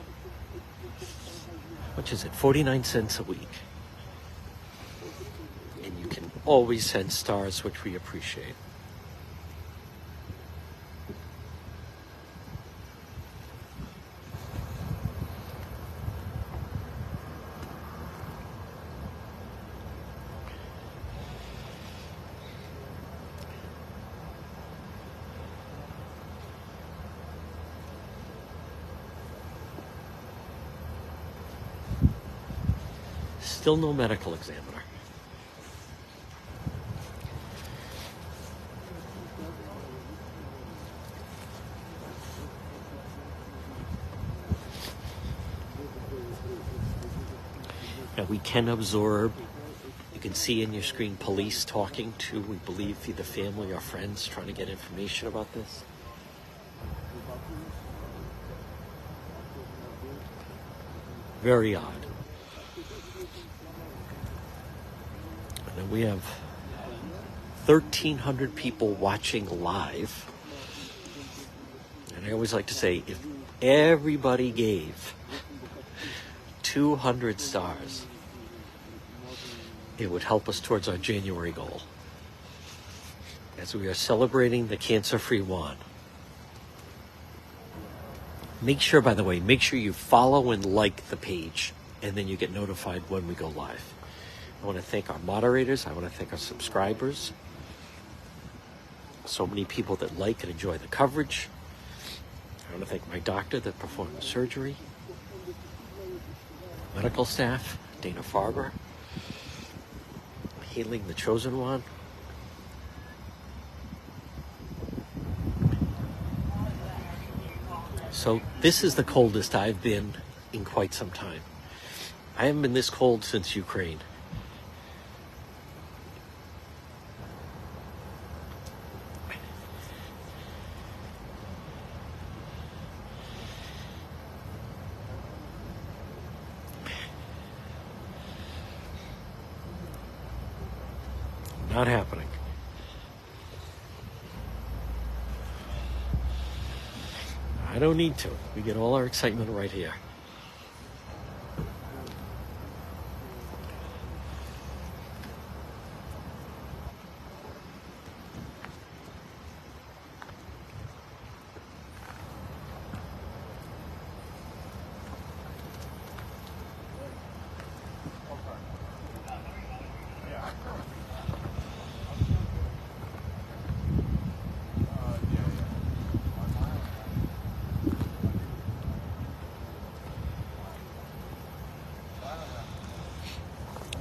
what is it, 49 cents a week. And you can always send stars, which we appreciate. Still no medical examiner. Now we can absorb can see in your screen police talking to, we believe, either family or friends trying to get information about this. Very odd. And then we have 1,300 people watching live. And I always like to say, if everybody gave 200 stars, it would help us towards our January goal, as we are celebrating the cancer-free Juan. Make sure, by the way, make sure you follow and like the page, and then you get notified when we go live. I want to thank our moderators. I want to thank our subscribers. So many people that like and enjoy the coverage. I want to thank my doctor that performed the surgery, medical staff, Dana Farber, healing the chosen one. So this is the coldest I've been in quite some time. I haven't been this cold since Ukraine. Not happening. I don't need to. We get all our excitement right here.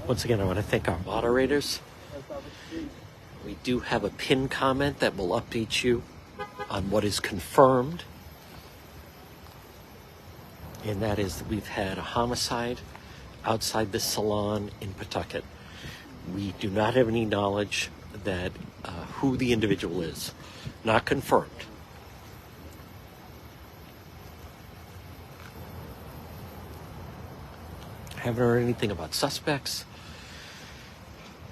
Once again, I want to thank our moderators. We do have a pinned comment that will update you on what is confirmed. And that is that we've had a homicide outside the salon in Pawtucket. We do not have any knowledge that who the individual is. Not confirmed. Haven't heard anything about suspects,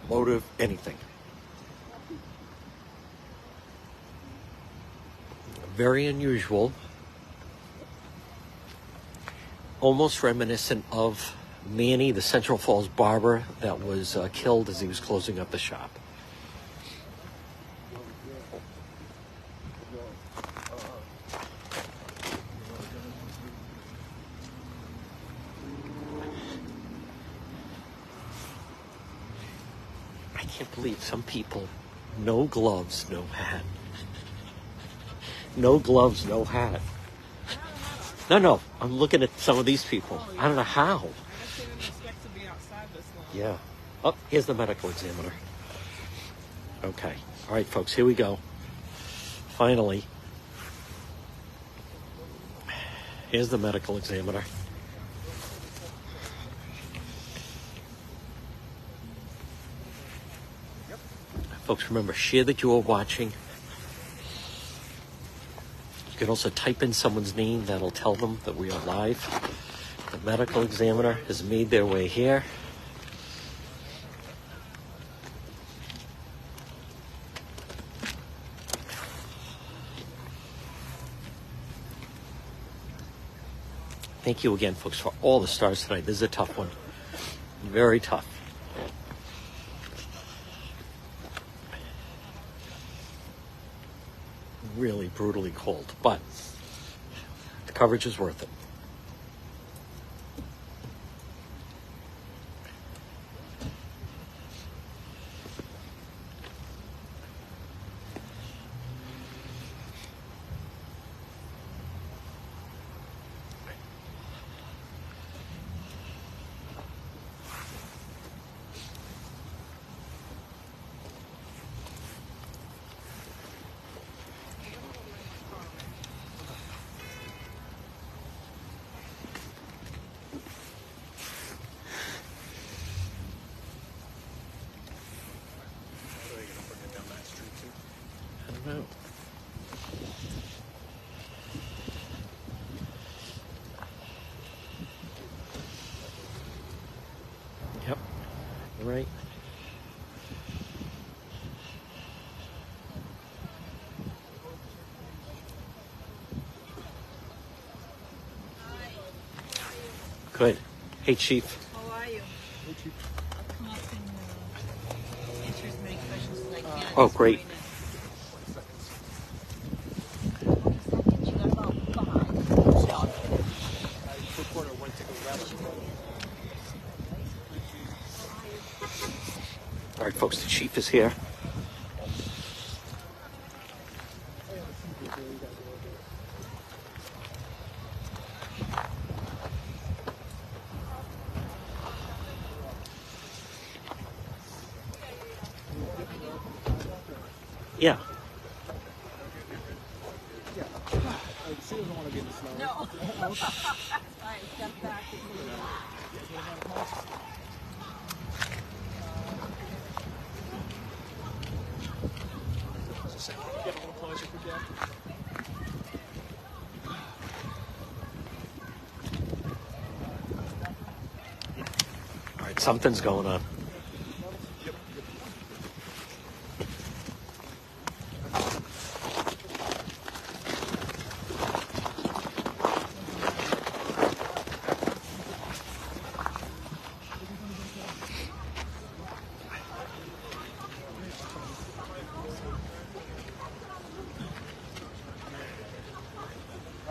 motive, anything. Very unusual. Almost reminiscent of Manny, the Central Falls barber that was killed as he was closing up the shop. I can't believe some people, no gloves, no hat. No gloves, no hat. No, I'm looking at some of these people. I don't know how. I guess they didn't expect to be outside this long. Yeah. Oh, here's the medical examiner. Okay. All right, folks, here we go. Finally. Here's the medical examiner. Folks, remember, share that you are watching. You can also type in someone's name. That'll tell them that we are live. The medical examiner has made their way here. Thank you again, folks, for all the stars tonight. This is a tough one. Very tough. Really brutally cold, but the coverage is worth it. Good. Hey, Chief. How are you? I'll come up and answer as many questions as I can. Oh, great. You got about 5. Reporter went to go grab it. All right, folks, the Chief is here. Yeah. She doesn't want to be in the snow. No. All right, step back. Get a little closer if we can. All right, something's going on.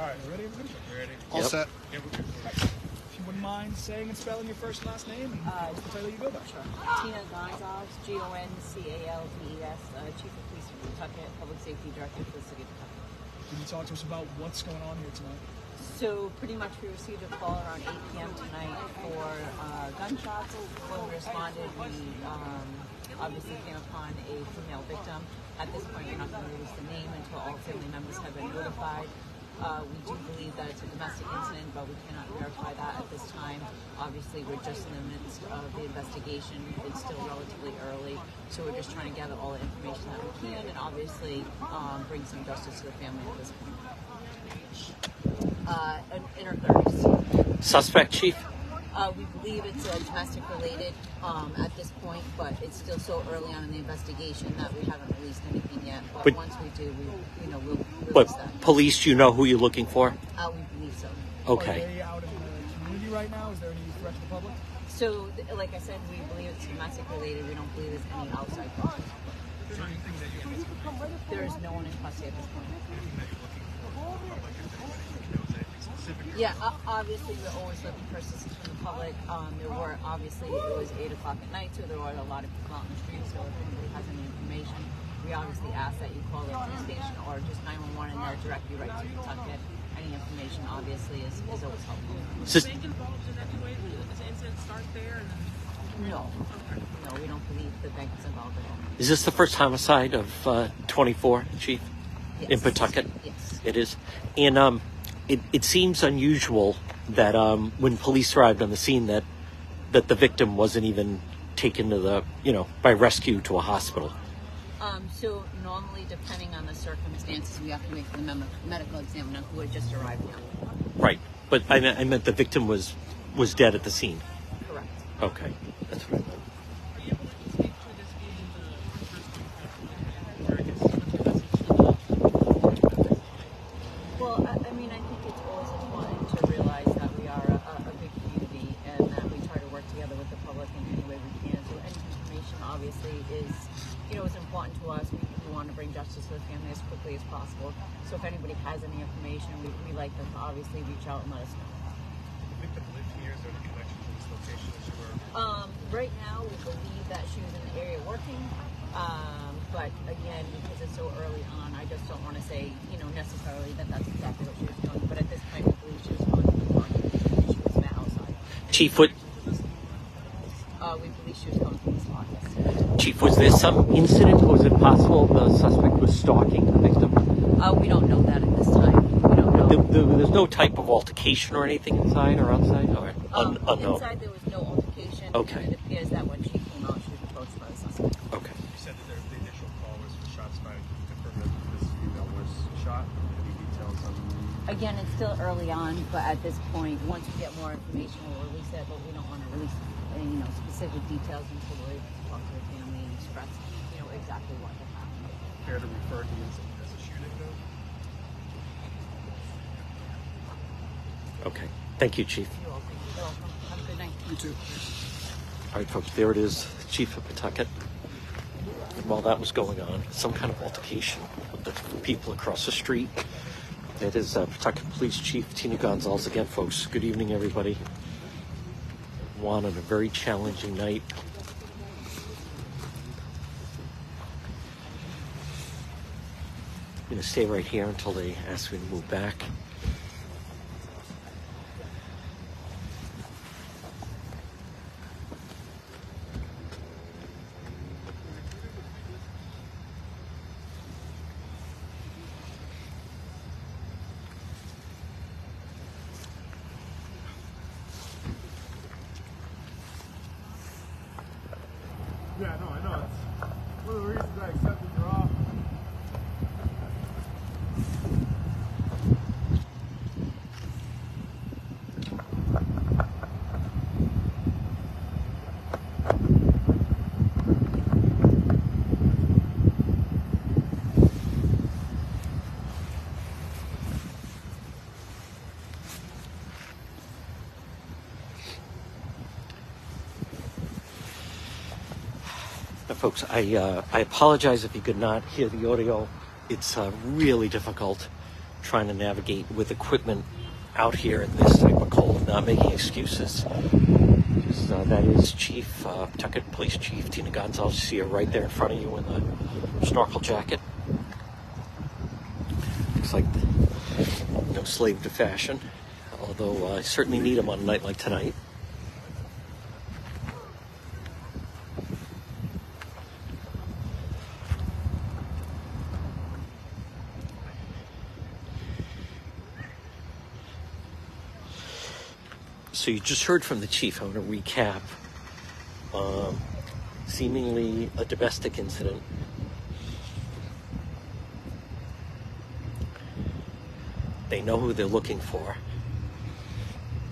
All right, ready, everybody? Ready? All Yep. set. Yeah, we're good. If you wouldn't mind saying and spelling your first and last name and what's the title you go by. Tina Gonzalez, Goncalves, Chief of Police of Pawtucket, Public Safety Director for the City of Pawtucket. Can you talk to us about what's going on here tonight? So pretty much we received a call around 8 p.m. tonight for gunshots. When we responded, we obviously came upon a female victim. At this point, we're not going to release the name until all family members have been notified. We do believe that it's a domestic incident, but we cannot verify that at this time. Obviously, we're just in the midst of the investigation. It's still relatively early, so we're just trying to gather all the information that we can and obviously bring some justice to the family at this point. In her 30s. Suspect, Chief? We believe it's domestic related at this point, but it's still so early on in the investigation that we haven't released anything yet. But once we do, we'll But release that. police, do you know who you're looking for? We believe so. Okay. Are they out in the community right now? Is there any threat to the public? So, like I said, we believe it's domestic related. We don't believe there's any outside cause. There is no one in custody at this point. Yeah, obviously we're always looking for assistance from the public. There were obviously it was 8 o'clock at night, so there were a lot of people out in the street. So if anybody has any information, we obviously ask that you call the police station or just 911 and they'll direct you right to Pawtucket. Any information obviously is always helpful. Is this- No, we don't believe the bank is involved at all. Is this the first homicide of 24, Chief? Yes. In Pawtucket? Yes. It is. And it seems unusual that when police arrived on the scene that the victim wasn't even taken to the, by rescue to a hospital. So normally, depending on the circumstances, we have to make the medical examiner who had just arrived now. Right. But I meant the victim was dead at the scene. Correct. Okay. That's what I meant. Well, I mean, I think it's always important to realize that we are a big community and that we try to work together with the public in any way we can. So any information obviously is important to us. We want to bring justice to the family as quickly as possible. So if anybody has any information, we like them to obviously reach out and let us know. The victim lived here. Is there any connection to this location that you were? Right now, we believe that she was in the area working. But again, because it's so early on, I just don't want to say, necessarily that that's exactly what she was doing. But at this point, we believe she was she was met outside. Chief, what? We believe she was going from this lot, yes. Chief, was there some incident, or was it possible the suspect was stalking the victim? We don't know that at this time. We don't know. There's no type of altercation or anything inside or outside? Or unknown? Inside, there was no altercation. Okay. And it appears that when she came out, she was approached by the suspect. Okay. You said that the initial call was for shots fired. Can you confirm that this female was shot? Any details on? Again, it's still early on, but at this point, once we get more information, we'll release it. But we don't want to release any, specific details until we're able to talk to the family and express, exactly what had happened. Fair to refer to the incident as a shooting, though? Okay. Thank you, Chief. You're welcome. You too. All right, folks, there it is, Chief of Pawtucket. And while that was going on, some kind of altercation with the people across the street. That is Pawtucket Police Chief Tina Gonzalez again, folks. Good evening, everybody. Juan on a very challenging night. I'm going to stay right here until they ask me to move back. Yeah, no, I know. It's one of the reasons I accepted your offer. Folks, I apologize if you could not hear the audio. It's really difficult trying to navigate with equipment out here in this type of cold. Not making excuses. Just, that is Chief, Pawtucket Police Chief Tina Gonzalez. You see her right there in front of you in the snorkel jacket. Looks like no slave to fashion, although I certainly need them on a night like tonight. So you just heard from the chief. I'm going to recap. Seemingly a domestic incident. They know who they're looking for.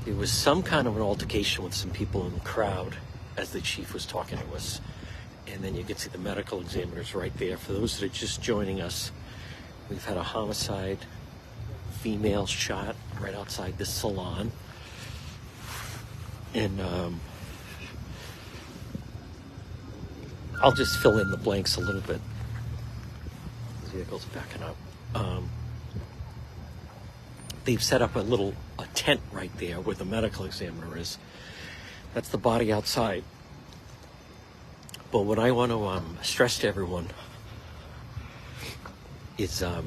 There was some kind of an altercation with some people in the crowd as the chief was talking to us. And then you can see the medical examiners right there. For those that are just joining us, we've had a homicide, female shot right outside this salon. And I'll just fill in the blanks a little bit. The vehicle's backing up. They've set up a tent right there where the medical examiner is. That's the body outside. But what I want to stress to everyone is, oh,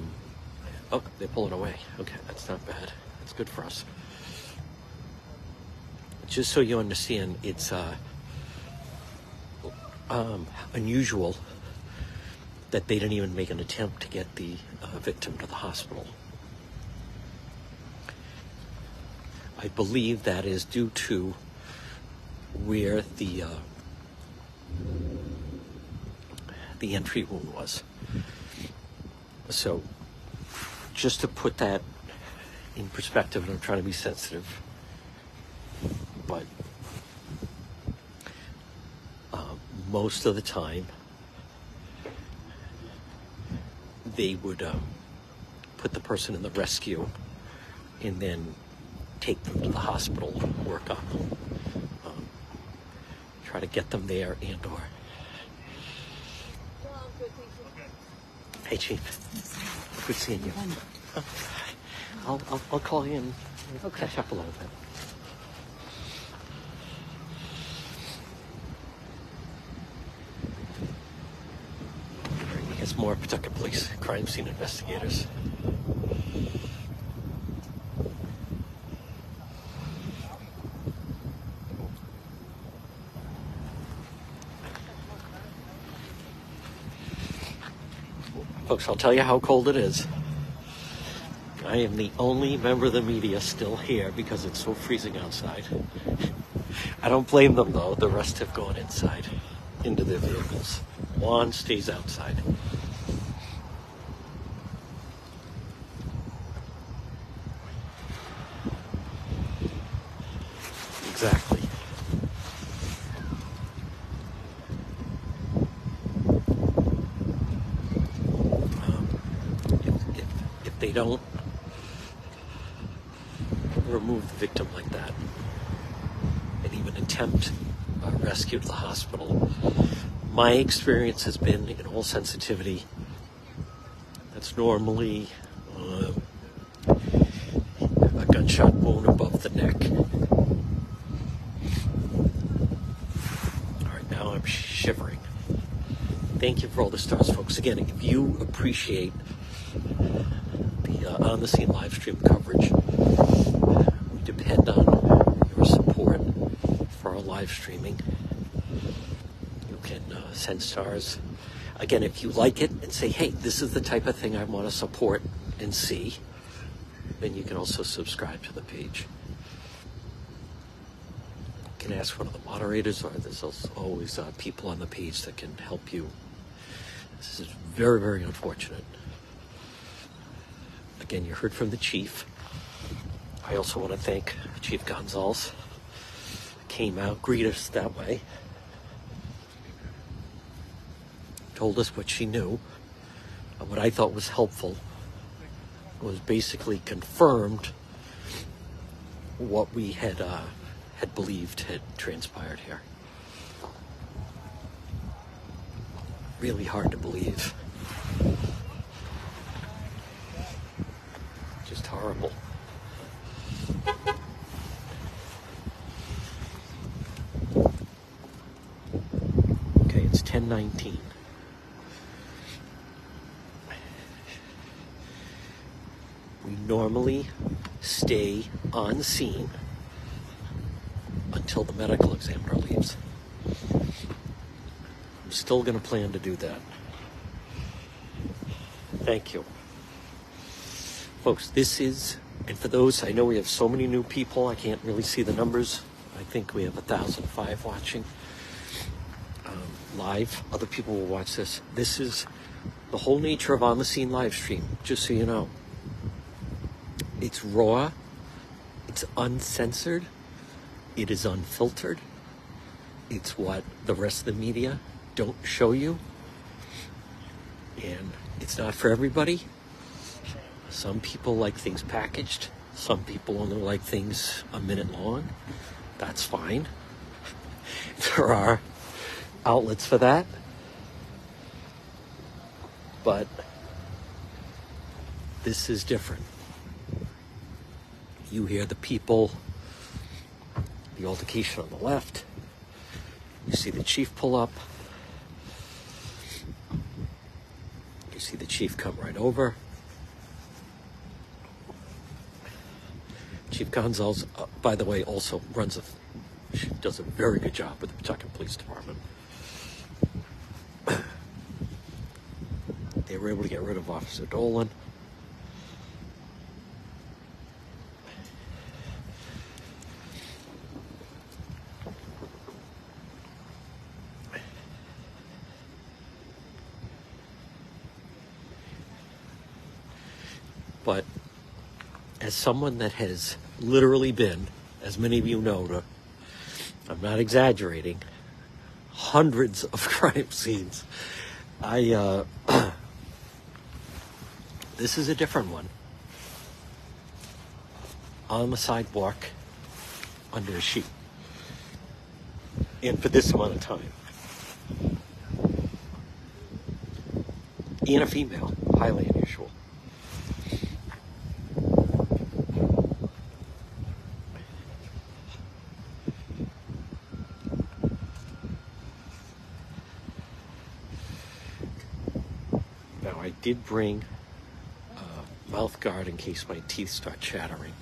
they're pulling away. Okay, that's not bad. That's good for us. Just so you understand, it's unusual that they didn't even make an attempt to get the victim to the hospital. I believe that is due to where the entry wound was. So, just to put that in perspective, and I'm trying to be sensitive, but most of the time they would put the person in the rescue and then take them to the hospital, work up, try to get them there and or. Hey, Chief. Good seeing you. I'll call you and catch up a little bit. It's more Pawtucket Police crime scene investigators. Folks, I'll tell you how cold it is. I am the only member of the media still here because it's so freezing outside. I don't blame them though. The rest have gone inside into their vehicles. Juan stays outside. Exactly. If they don't remove the victim like that, and even an attempt rescue to the hospital. My experience has been, in all sensitivity, that's normally a gunshot wound above the neck. All right, now I'm shivering. Thank you for all the stars, folks. Again, if you appreciate the on-the-scene live stream coverage, we depend on your support for our live streaming. You can send stars. Again, if you like it and say, hey, this is the type of thing I want to support and see, then you can also subscribe to the page. You can ask one of the moderators, or there's also always people on the page that can help you. This is very, very unfortunate. Again, you heard from the chief. I also want to thank Chief Gonzalez. Came out, greeted us that way. Told us what she knew. What I thought was helpful was basically confirmed what we had believed had transpired here. Really hard to believe. Just horrible. Okay, it's 10:19. We normally stay on scene until the medical examiner leaves. I'm still going to plan to do that. Thank you. Folks, this is, and for those, I know we have so many new people, I can't really see the numbers. I think we have 1,005 watching live. Other people will watch this. This is the whole nature of On the Scene live stream, just so you know. It's raw, it's uncensored, it is unfiltered. It's what the rest of the media don't show you. And it's not for everybody. Some people like things packaged. Some people only like things a minute long. That's fine. There are outlets for that. But this is different. You hear the people, the altercation on the left. You see the chief pull up. You see the chief come right over. Chief Gonzalez, by the way, also does a very good job with the Pawtucket Police Department. They were able to get rid of Officer Dolan. But as someone that has literally been, as many of you know, I'm not exaggerating, hundreds of crime scenes, this is a different one. On the sidewalk, under a sheet. And for this amount of time. And a female, highly unusual. I did bring a mouth guard in case my teeth start chattering.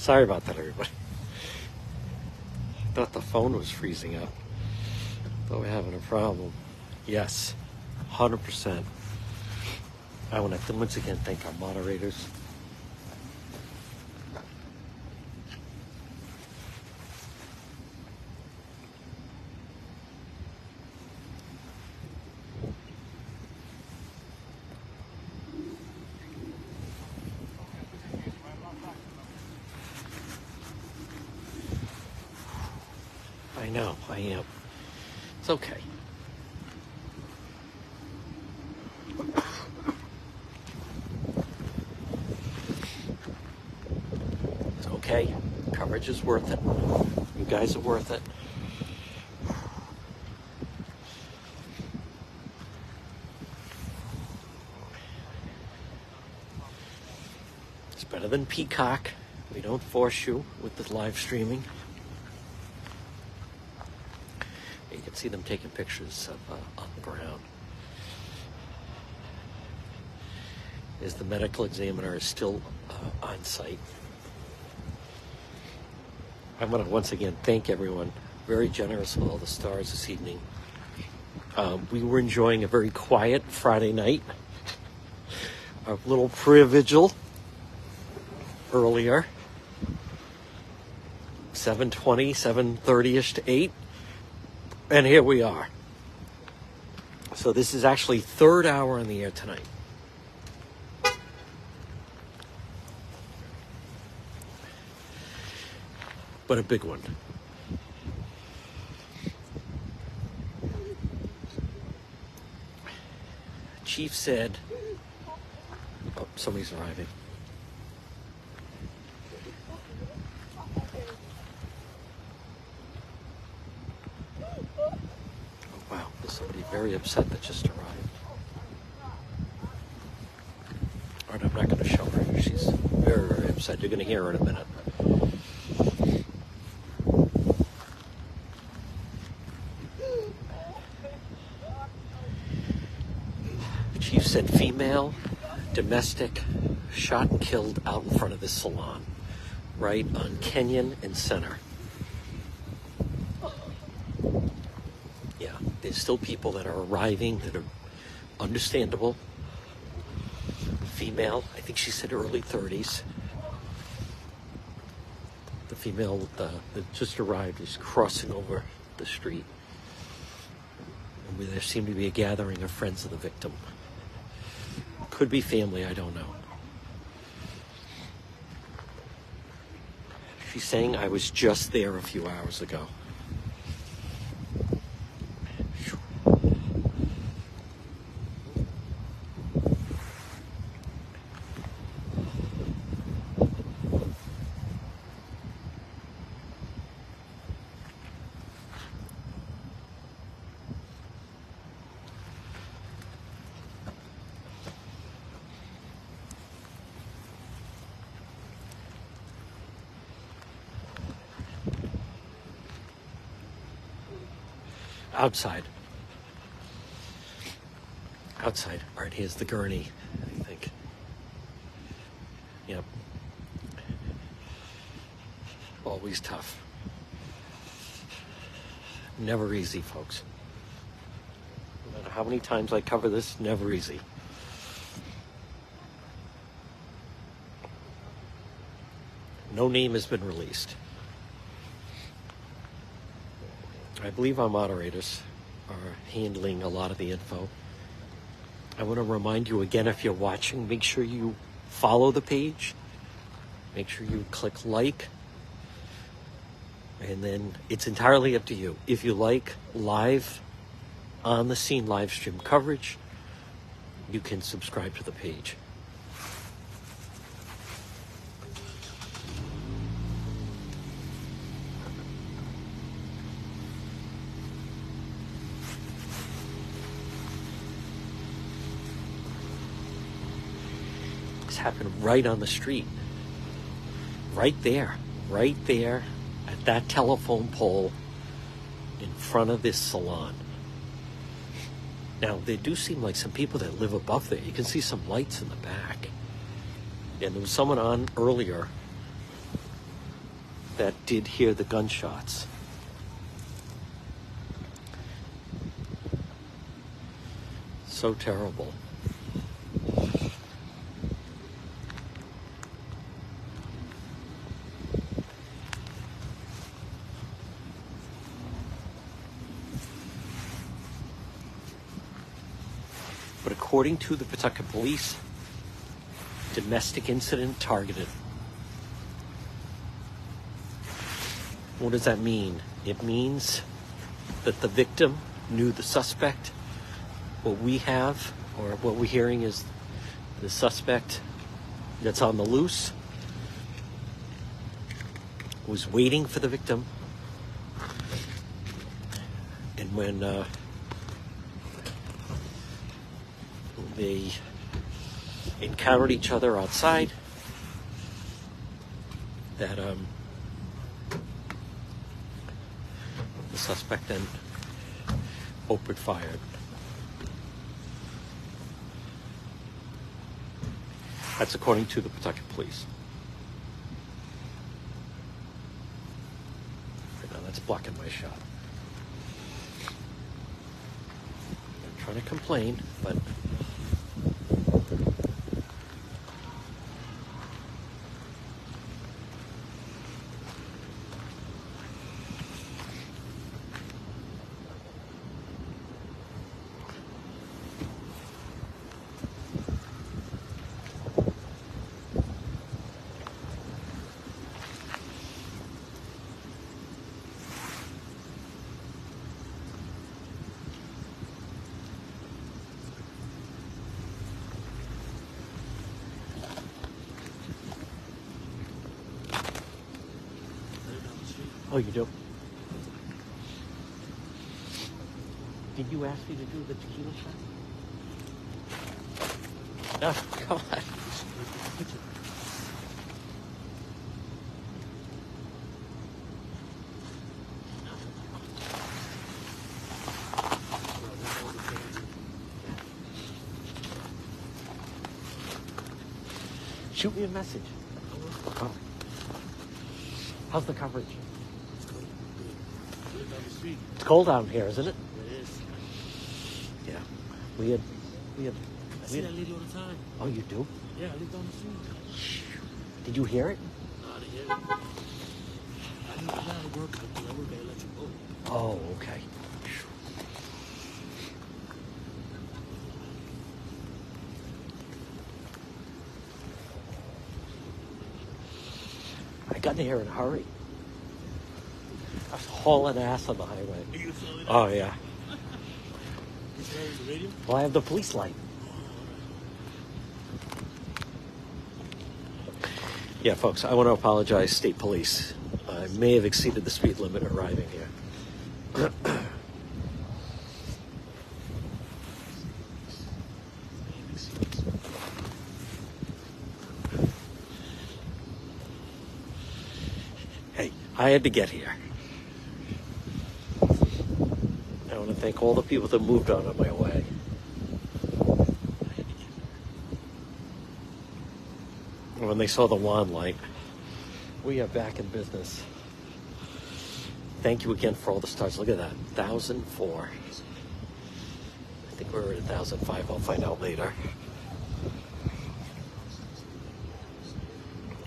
Sorry about that, everybody. Thought the phone was freezing up. Thought we were having a problem. Yes, 100%. I want to once again thank our moderators. I know, I am. It's okay. It's okay. Coverage is worth it. You guys are worth it. It's better than Peacock. We don't force you with the live streaming. You can see them taking pictures of on the ground. As the medical examiner is still on site. I want to once again thank everyone. Very generous with all the stars this evening. We were enjoying a very quiet Friday night. A little prayer vigil earlier. 7:20, 7:30ish to 8. And here we are. So this is actually third hour on the air tonight. But a big one. Chief said, oh, somebody's arriving. Wow, there's somebody very upset that just arrived. All right, I'm not going to show her. She's very, very upset. You're going to hear her in a minute. The chief said female, domestic, shot and killed out in front of this salon, right on Kenyon and Center. There's still people that are arriving that are understandable. Female, I think she said early 30s. The female that just arrived is crossing over the street. And there seemed to be a gathering of friends of the victim. Could be family, I don't know. She's saying, I was just there a few hours ago. Outside. Outside. All right, here's the gurney, I think. Yep. Always tough. Never easy, folks. No matter how many times I cover this, never easy. No name has been released. I believe our moderators are handling a lot of the info. I want to remind you again, if you're watching, make sure you follow the page. Make sure you click like. And then it's entirely up to you. If you like live, on the scene live stream coverage, you can subscribe to the page. Happened right on the street, right there at that telephone pole in front of this salon. Now, there do seem like some people that live above there. You can see some lights in the back. And there was someone on earlier that did hear the gunshots. So terrible. But according to the Pawtucket Police, domestic incident targeted. What does that mean? It means that the victim knew the suspect. What we have, or what we're hearing, is the suspect that's on the loose was waiting for the victim. And when they encountered each other outside, that the suspect then opened fire. That's according to the Pawtucket Police. Right now, that's blocking my shot. I'm trying to complain, but oh, you do? Did you ask me to do the tequila shot? No, come on. Shoot me a message. Oh. How's the coverage? It's cold down here, isn't it? It is. Yeah. We had. I see that lady all the time. Oh, you do? Yeah, I live down the street. Did you hear it? No, I didn't hear it. I knew the guy who worked because I work at Electric Boat. Oh, okay. I got in here in a hurry. I was hauling ass on the highway. You saw it? Oh, yeah. Is there the radio? Well, I have the police light. Yeah, folks, I want to apologize, State Police. I may have exceeded the speed limit arriving here. Hey, I had to get here. I want to thank all the people that moved out of my way. When they saw the Juan light, we are back in business. Thank you again for all the stars. Look at that, 1,004. I think we're at 1,005. I'll find out later.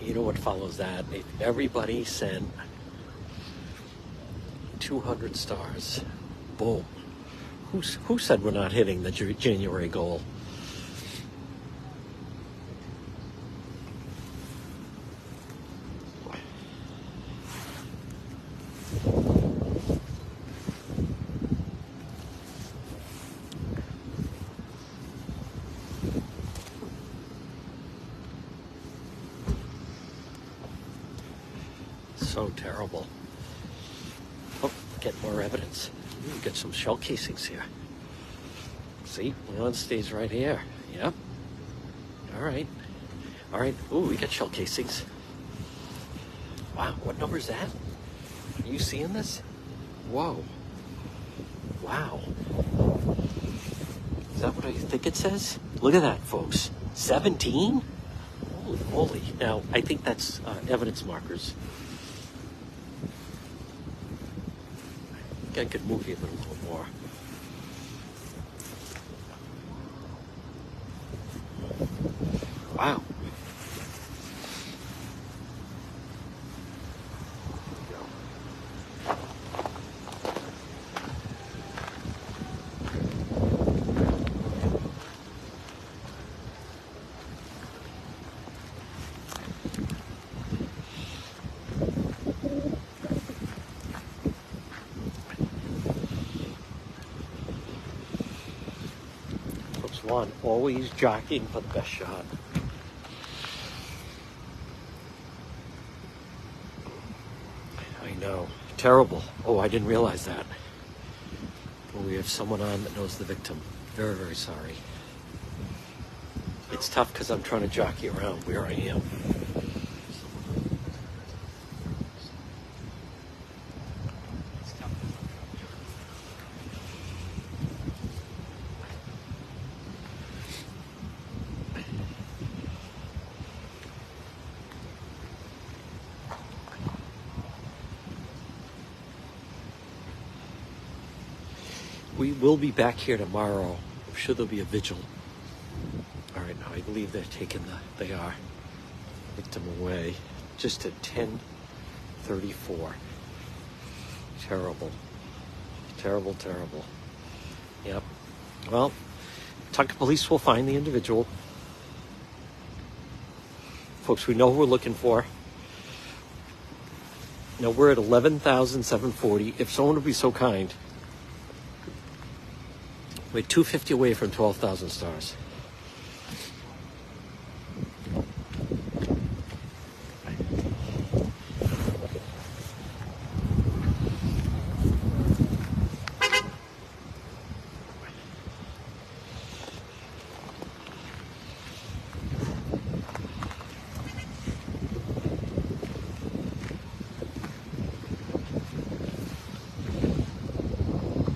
You know what follows that? If everybody sent 200 stars. Boom. Who said we're not hitting the January goal? So terrible. Oh, get more evidence. Get some shell casings here. See, one stays right here. Yep. All right. All right. Ooh, we got shell casings. Wow, what number is that? Are you seeing this? Whoa. Wow. Is that what I think it says? Look at that, folks. 17? Holy moly. Now, I think that's evidence markers. I could move you a little more. Wow. Juan always jockeying for the best shot. I know. Terrible. Oh, I didn't realize that. Well, we have someone on that knows the victim. Very, very sorry. It's tough because I'm trying to jockey around where I am. We will be back here tomorrow. I'm sure there'll be a vigil. All right, now I believe they're taking they are victim away just at 10:34. Terrible. Terrible, terrible. Yep. Well, Pawtucket Police will find the individual. Folks, we know who we're looking for. Now we're at 11,740. If someone would be so kind, we're 250 away from 12,000 stars.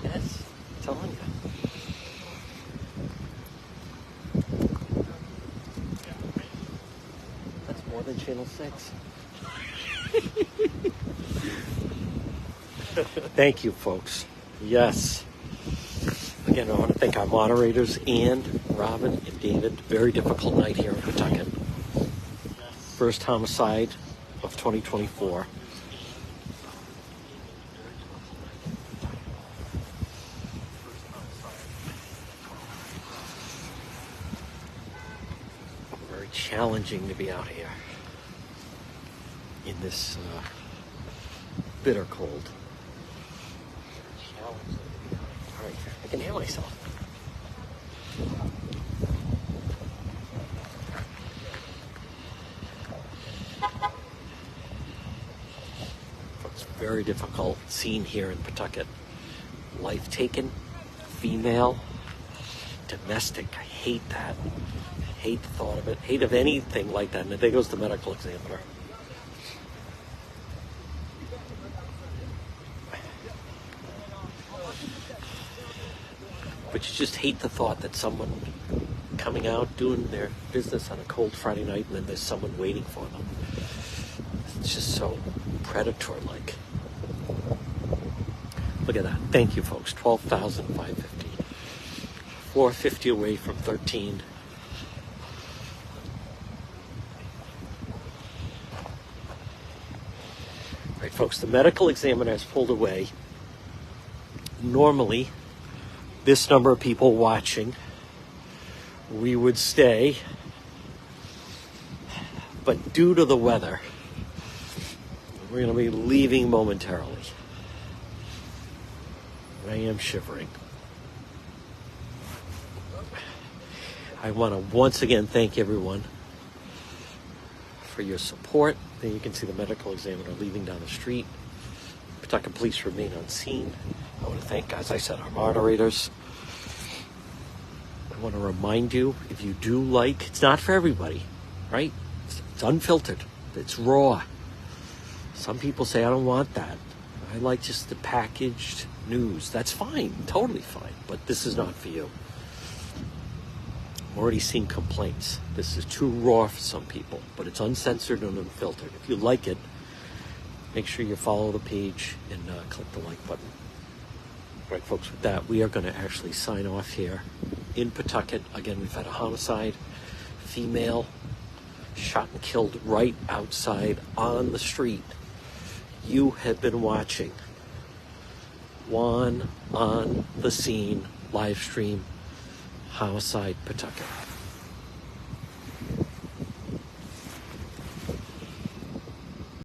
Yes, I'm telling you. More than Channel 6. Thank you, folks. Yes. Again, I want to thank our moderators, and Robin and David. Very difficult night here in Pawtucket. First homicide of 2024. Very challenging to be out here in this bitter cold. All right, I can hear myself. It's very difficult scene here in Pawtucket. Life taken, female, domestic. I hate that. I hate the thought of it. Hate of anything like that. And there goes the medical examiner. But you just hate the thought that someone coming out, doing their business on a cold Friday night, and then there's someone waiting for them. It's just so predator-like. Look at that. Thank you, folks. 12,550. 450 away from 13. All right, folks, the medical examiner has pulled away. Normally, this number of people watching, we would stay, but due to the weather, we're going to be leaving momentarily. I am shivering. I want to once again thank everyone for your support. Then you can see the medical examiner leaving down the street. Pawtucket Police remain on scene. I want to thank, as I said, our moderators. I want to remind you, if you do like, it's not for everybody, right? It's unfiltered. It's raw. Some people say, I don't want that. I like just the packaged news. That's fine, totally fine. But this is not for you. I'm already seeing complaints. This is too raw for some people, but it's uncensored and unfiltered. If you like it, make sure you follow the page and click the like button. Right, folks, with that, we are going to actually sign off here in Pawtucket. Again, we've had a homicide, female shot and killed right outside on the street. You have been watching Juan on the Scene live stream, Homicide Pawtucket.